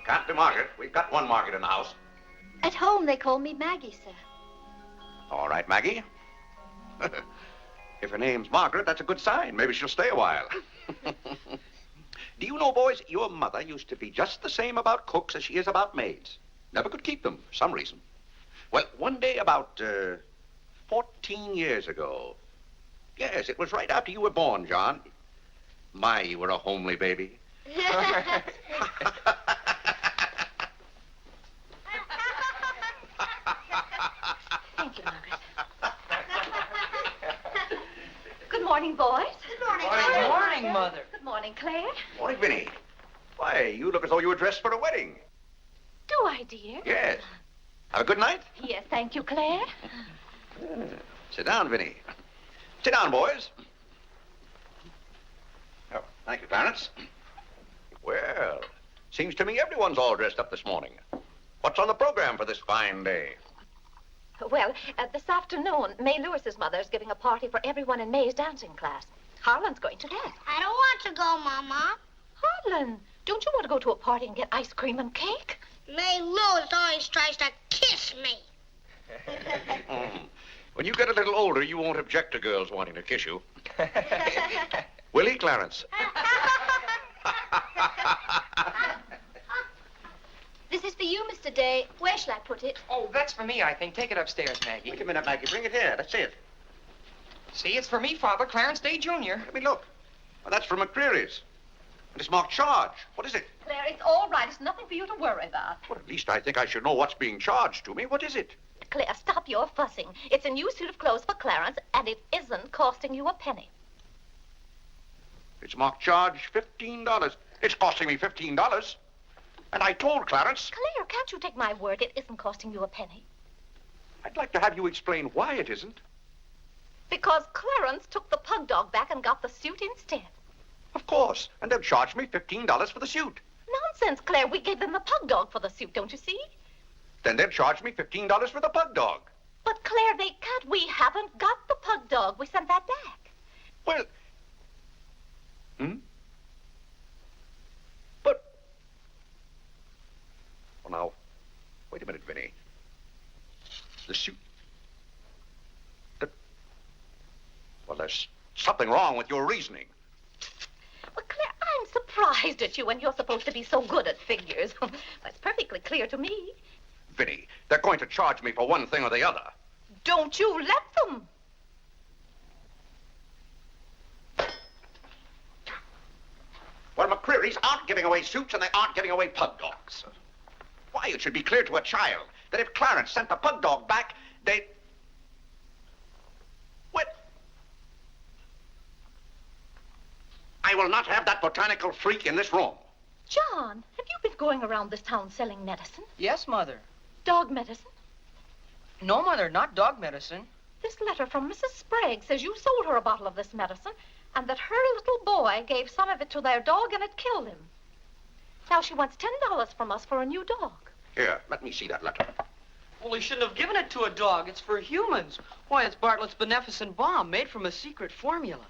Can't be Margaret. We've got one Margaret in the house. At home, they call me Maggie, sir. All right, Maggie. If her name's Margaret, that's a good sign. Maybe she'll stay a while. Do you know, boys, your mother used to be just the same about cooks as she is about maids. Never could keep them, for some reason. Well, one day about 14 years ago. Yes, it was right after you were born, John. My, you were a homely baby. Thank you, Margaret. Good morning, boys. Good morning. Good morning, Mother. Good morning, Claire. Morning, Vinnie. Why, you look as though you were dressed for a wedding. Do I, dear? Yes. Have a good night? Yes, thank you, Claire. Sit down, Vinnie. Sit down, boys. Oh, thank you, Clarence. Well, seems to me everyone's all dressed up this morning. What's on the program for this fine day? Well, this afternoon, May Lewis's mother is giving a party for everyone in May's dancing class. Harlan's going to that. I don't want to go, Mama. Harlan, don't you want to go to a party and get ice cream and cake? May Lewis always tries to kiss me. When you get a little older, you won't object to girls wanting to kiss you. Will he, Clarence? This is for you, Mr. Day. Where shall I put it? Oh, that's for me, I think. Take it upstairs, Maggie. Wait a minute, Maggie. Bring it here. Let's see it. See, it's for me, Father, Clarence Day Jr. Let me look. Well, that's from McCreary's. And it's marked charge. What is it? Claire, it's all right. It's nothing for you to worry about. Well, at least I think I should know what's being charged to me. What is it? Claire, stop your fussing. It's a new suit of clothes for Clarence, and it isn't costing you a penny. It's marked charge $15. It's costing me $15. And I told Clarence... Claire, can't you take my word? It isn't costing you a penny. I'd like to have you explain why it isn't. Because Clarence took the pug dog back and got the suit instead. Of course. And they'll charge me $15 for the suit. Nonsense, Claire. We gave them the pug dog for the suit, don't you see? Then they'll charge me $15 for the pug dog. But, Claire, they can't. We haven't got the pug dog. We sent that back. Well... But... Well, now, wait a minute, Vinnie. The suit... There's something wrong with your reasoning. Well, Claire, I'm surprised at you when you're supposed to be so good at figures. That's perfectly clear to me. Vinny, they're going to charge me for one thing or the other. Don't you let them. Well, McCreary's aren't giving away suits and they aren't giving away pug dogs. Why, it should be clear to a child that if Clarence sent the pug dog back, they'd... What? I will not have that botanical freak in this room. John, have you been going around this town selling medicine? Yes, Mother. Dog medicine? No, Mother, not dog medicine. This letter from Mrs. Sprague says you sold her a bottle of this medicine and that her little boy gave some of it to their dog and it killed him. Now she wants $10 from us for a new dog. Here, let me see that letter. Well, he shouldn't have given it to a dog. It's for humans. Why, it's Bartlett's beneficent balm made from a secret formula.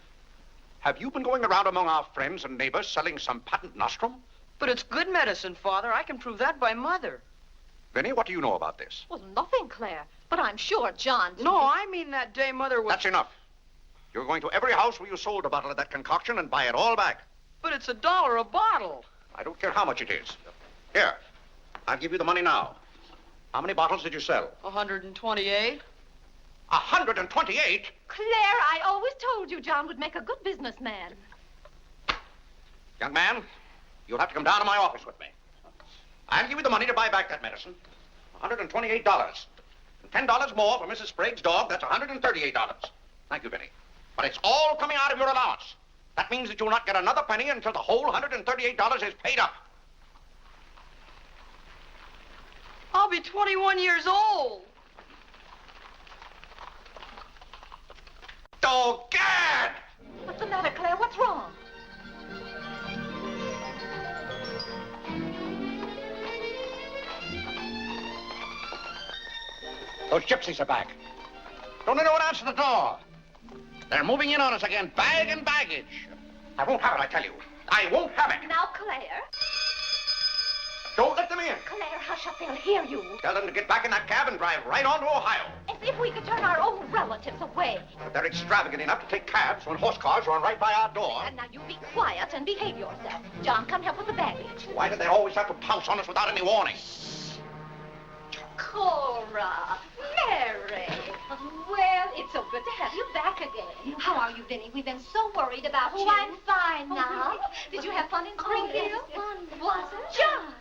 Have you been going around among our friends and neighbors selling some patent nostrum? But it's good medicine, Father. I can prove that by Mother. Vinny, what do you know about this? Well, nothing, Claire. But I'm sure John didn't... No, I mean that day Mother was... That's enough. You're going to every house where you sold a bottle of that concoction and buy it all back. But it's $1 a bottle. I don't care how much it is. Here, I'll give you the money now. How many bottles did you sell? 128. 128? Claire, I always told you John would make a good businessman. Young man, you'll have to come down to my office with me. I'll give you the money to buy back that medicine. $128. And $10 more for Mrs. Sprague's dog. That's $138. Thank you, Vinny. But it's all coming out of your allowance. That means that you'll not get another penny until the whole $138 is paid up. I'll be 21 years old. Oh, Gad! What's the matter, Claire? What's wrong? Those gypsies are back. Don't they know what answer the door? They're moving in on us again, bag and baggage. I won't have it, I tell you. I won't have it. Now, Claire. Don't let them in. Claire, hush up. They'll hear you. Tell them to get back in that cab and drive right on to Ohio. As if we could turn our own relatives away. But they're extravagant enough to take cabs when horse cars run right by our door. And now you be quiet and behave yourself. John, come help with the baggage. Why do they always have to pounce on us without any warning? Cora, Mary. Well, it's so good to have you back again. How are you, Vinny? We've been so worried about you. Oh, I'm fine now. Did you have fun in Springfield? Was it? John.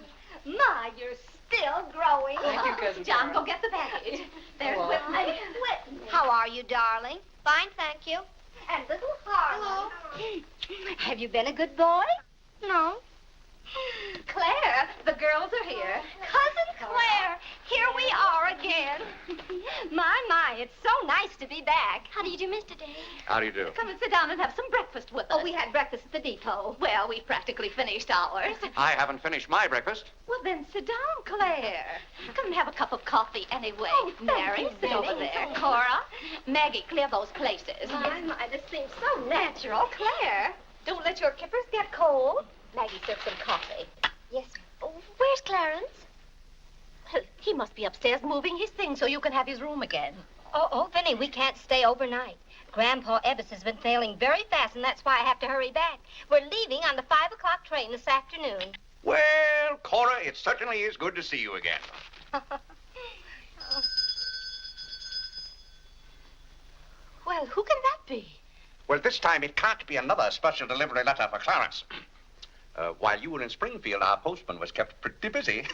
My, you're still growing. Thank you, Cousin John, Cora. go get the baggage. There's Whitney. Whitney. How are you, darling? Fine, thank you. And little Harlan. Hello. Have you been a good boy? No. Claire, the girls are here. Cousin Claire, here we are again. My, it's so nice to be back. How do you do, Mr. Day? How do you do? Come and sit down and have some breakfast with us. Oh, we had breakfast at the depot. Well, we've practically finished ours. I haven't finished my breakfast. Well, then sit down, Claire. Come and have a cup of coffee anyway. Oh, thank Mary, you, sit Vinny. over there. Cora, Maggie, clear those places. My, this seems so natural. Claire, don't let your kippers get cold. Maggie, serve some coffee. Yes. Where's Clarence? Well, he must be upstairs moving his things so you can have his room again. Oh, Vinny, we can't stay overnight. Grandpa Ebbs has been sailing very fast, and that's why I have to hurry back. We're leaving on the 5 o'clock train this afternoon. Well, Cora, it certainly is good to see you again. Well, who can that be? Well, this time it can't be another special delivery letter for Clarence. While you were in Springfield, our postman was kept pretty busy.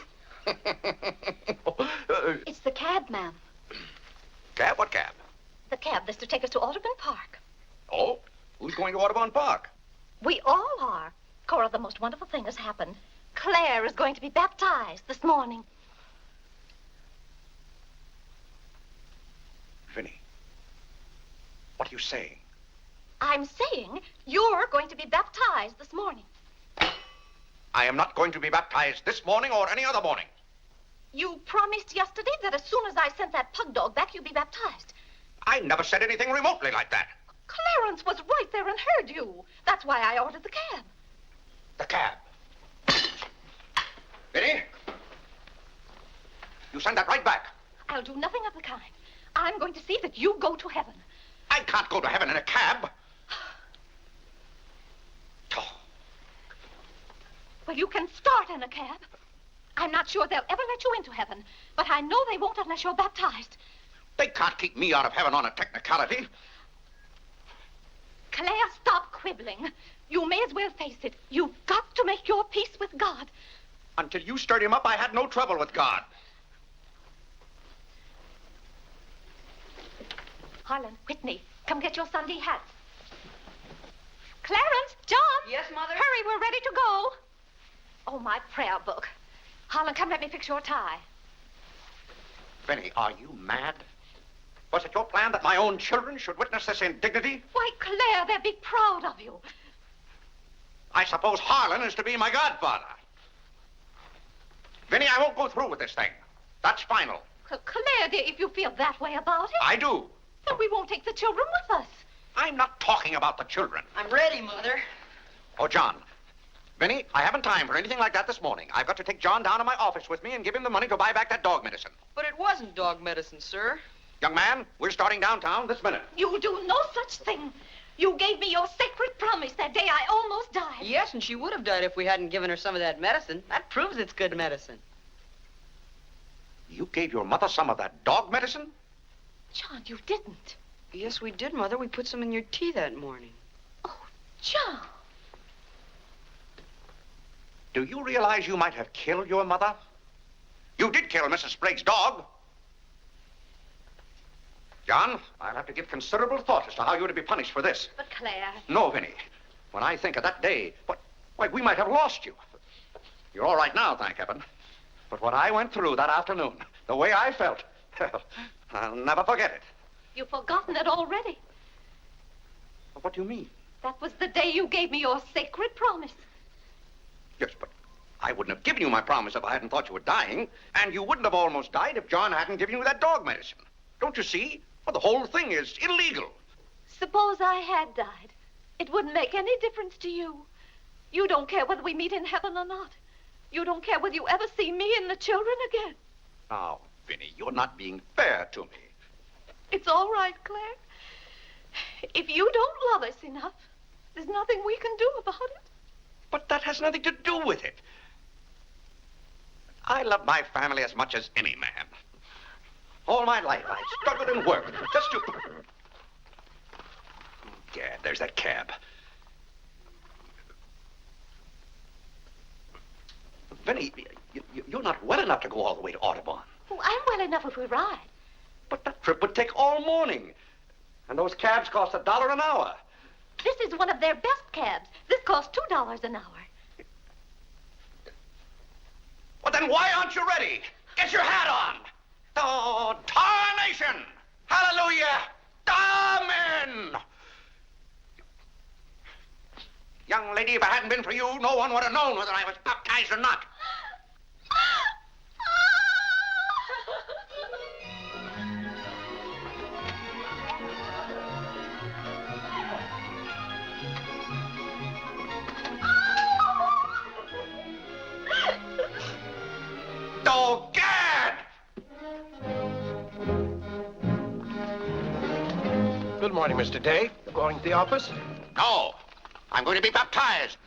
It's the cab, ma'am. Cab? What cab? The cab that's to take us to Audubon Park. Oh? Who's going to Audubon Park? We all are. Cora, the most wonderful thing has happened. Claire is going to be baptized this morning. Vinny, what are you saying? I'm saying you're going to be baptized this morning. I am not going to be baptized this morning or any other morning. You promised yesterday that as soon as I sent that pug dog back, you'd be baptized. I never said anything remotely like that. Clarence was right there and heard you. That's why I ordered the cab. The cab. Vinny, you send that right back. I'll do nothing of the kind. I'm going to see that you go to heaven. I can't go to heaven in a cab. Well, you can start in a cab. I'm not sure they'll ever let you into heaven, but I know they won't unless you're baptized. They can't keep me out of heaven on a technicality. Claire, stop quibbling. You may as well face it. You've got to make your peace with God. Until you stirred him up, I had no trouble with God. Harlan, Whitney, come get your Sunday hats. Clarence, John. Yes, Mother? Hurry, we're ready to go. Oh, my prayer book. Harlan, come let me fix your tie. Benny, are you mad? Was it your plan that my own children should witness this indignity? Why, Claire, they'll be proud of you. I suppose Harlan is to be my godfather. Vinny, I won't go through with this thing. That's final. Well, Claire, dear, if you feel that way about it... I do. Then we won't take the children with us. I'm not talking about the children. I'm ready, Mother. Oh, John. Vinny, I haven't time for anything like that this morning. I've got to take John down to my office with me and give him the money to buy back that dog medicine. But it wasn't dog medicine, sir. Young man, we're starting downtown this minute. You do no such thing. You gave me your sacred promise that day I almost died. Yes, and she would have died if we hadn't given her some of that medicine. That proves it's good medicine. You gave your mother some of that dog medicine? John, you didn't. Yes, we did, Mother. We put some in your tea that morning. Oh, John. Do you realize you might have killed your mother? You did kill Mrs. Sprague's dog. John, I'll have to give considerable thought as to how you're to be punished for this. But Claire... No, Vinny. When I think of that day, why, we might have lost you. You're all right now, thank heaven. But what I went through that afternoon, the way I felt, I'll never forget it. You've forgotten it already. What do you mean? That was the day you gave me your sacred promise. Yes, but I wouldn't have given you my promise if I hadn't thought you were dying. And you wouldn't have almost died if John hadn't given you that dog medicine. Don't you see? Well, the whole thing is illegal. Suppose I had died. It wouldn't make any difference to you. You don't care whether we meet in heaven or not. You don't care whether you ever see me and the children again. Now, Vinny, you're not being fair to me. It's all right, Claire. If you don't love us enough, there's nothing we can do about it. But that has nothing to do with it. I love my family as much as any man. All my life, I struggled and worked just to... Gad, there's that cab. Vinny, you're not well enough to go all the way to Audubon. Oh, I'm well enough if we ride. But that trip would take all morning. And those cabs cost $1 an hour. This is one of their best cabs. This costs $2 an hour. Well, then why aren't you ready? Get your hat on. Oh, tarnation! Hallelujah! Amen! Young lady, if it hadn't been for you, no one would have known whether I was baptized or not. Oh, Gad! Good morning, Mr. Day. Going to the office? No, I'm going to be baptized.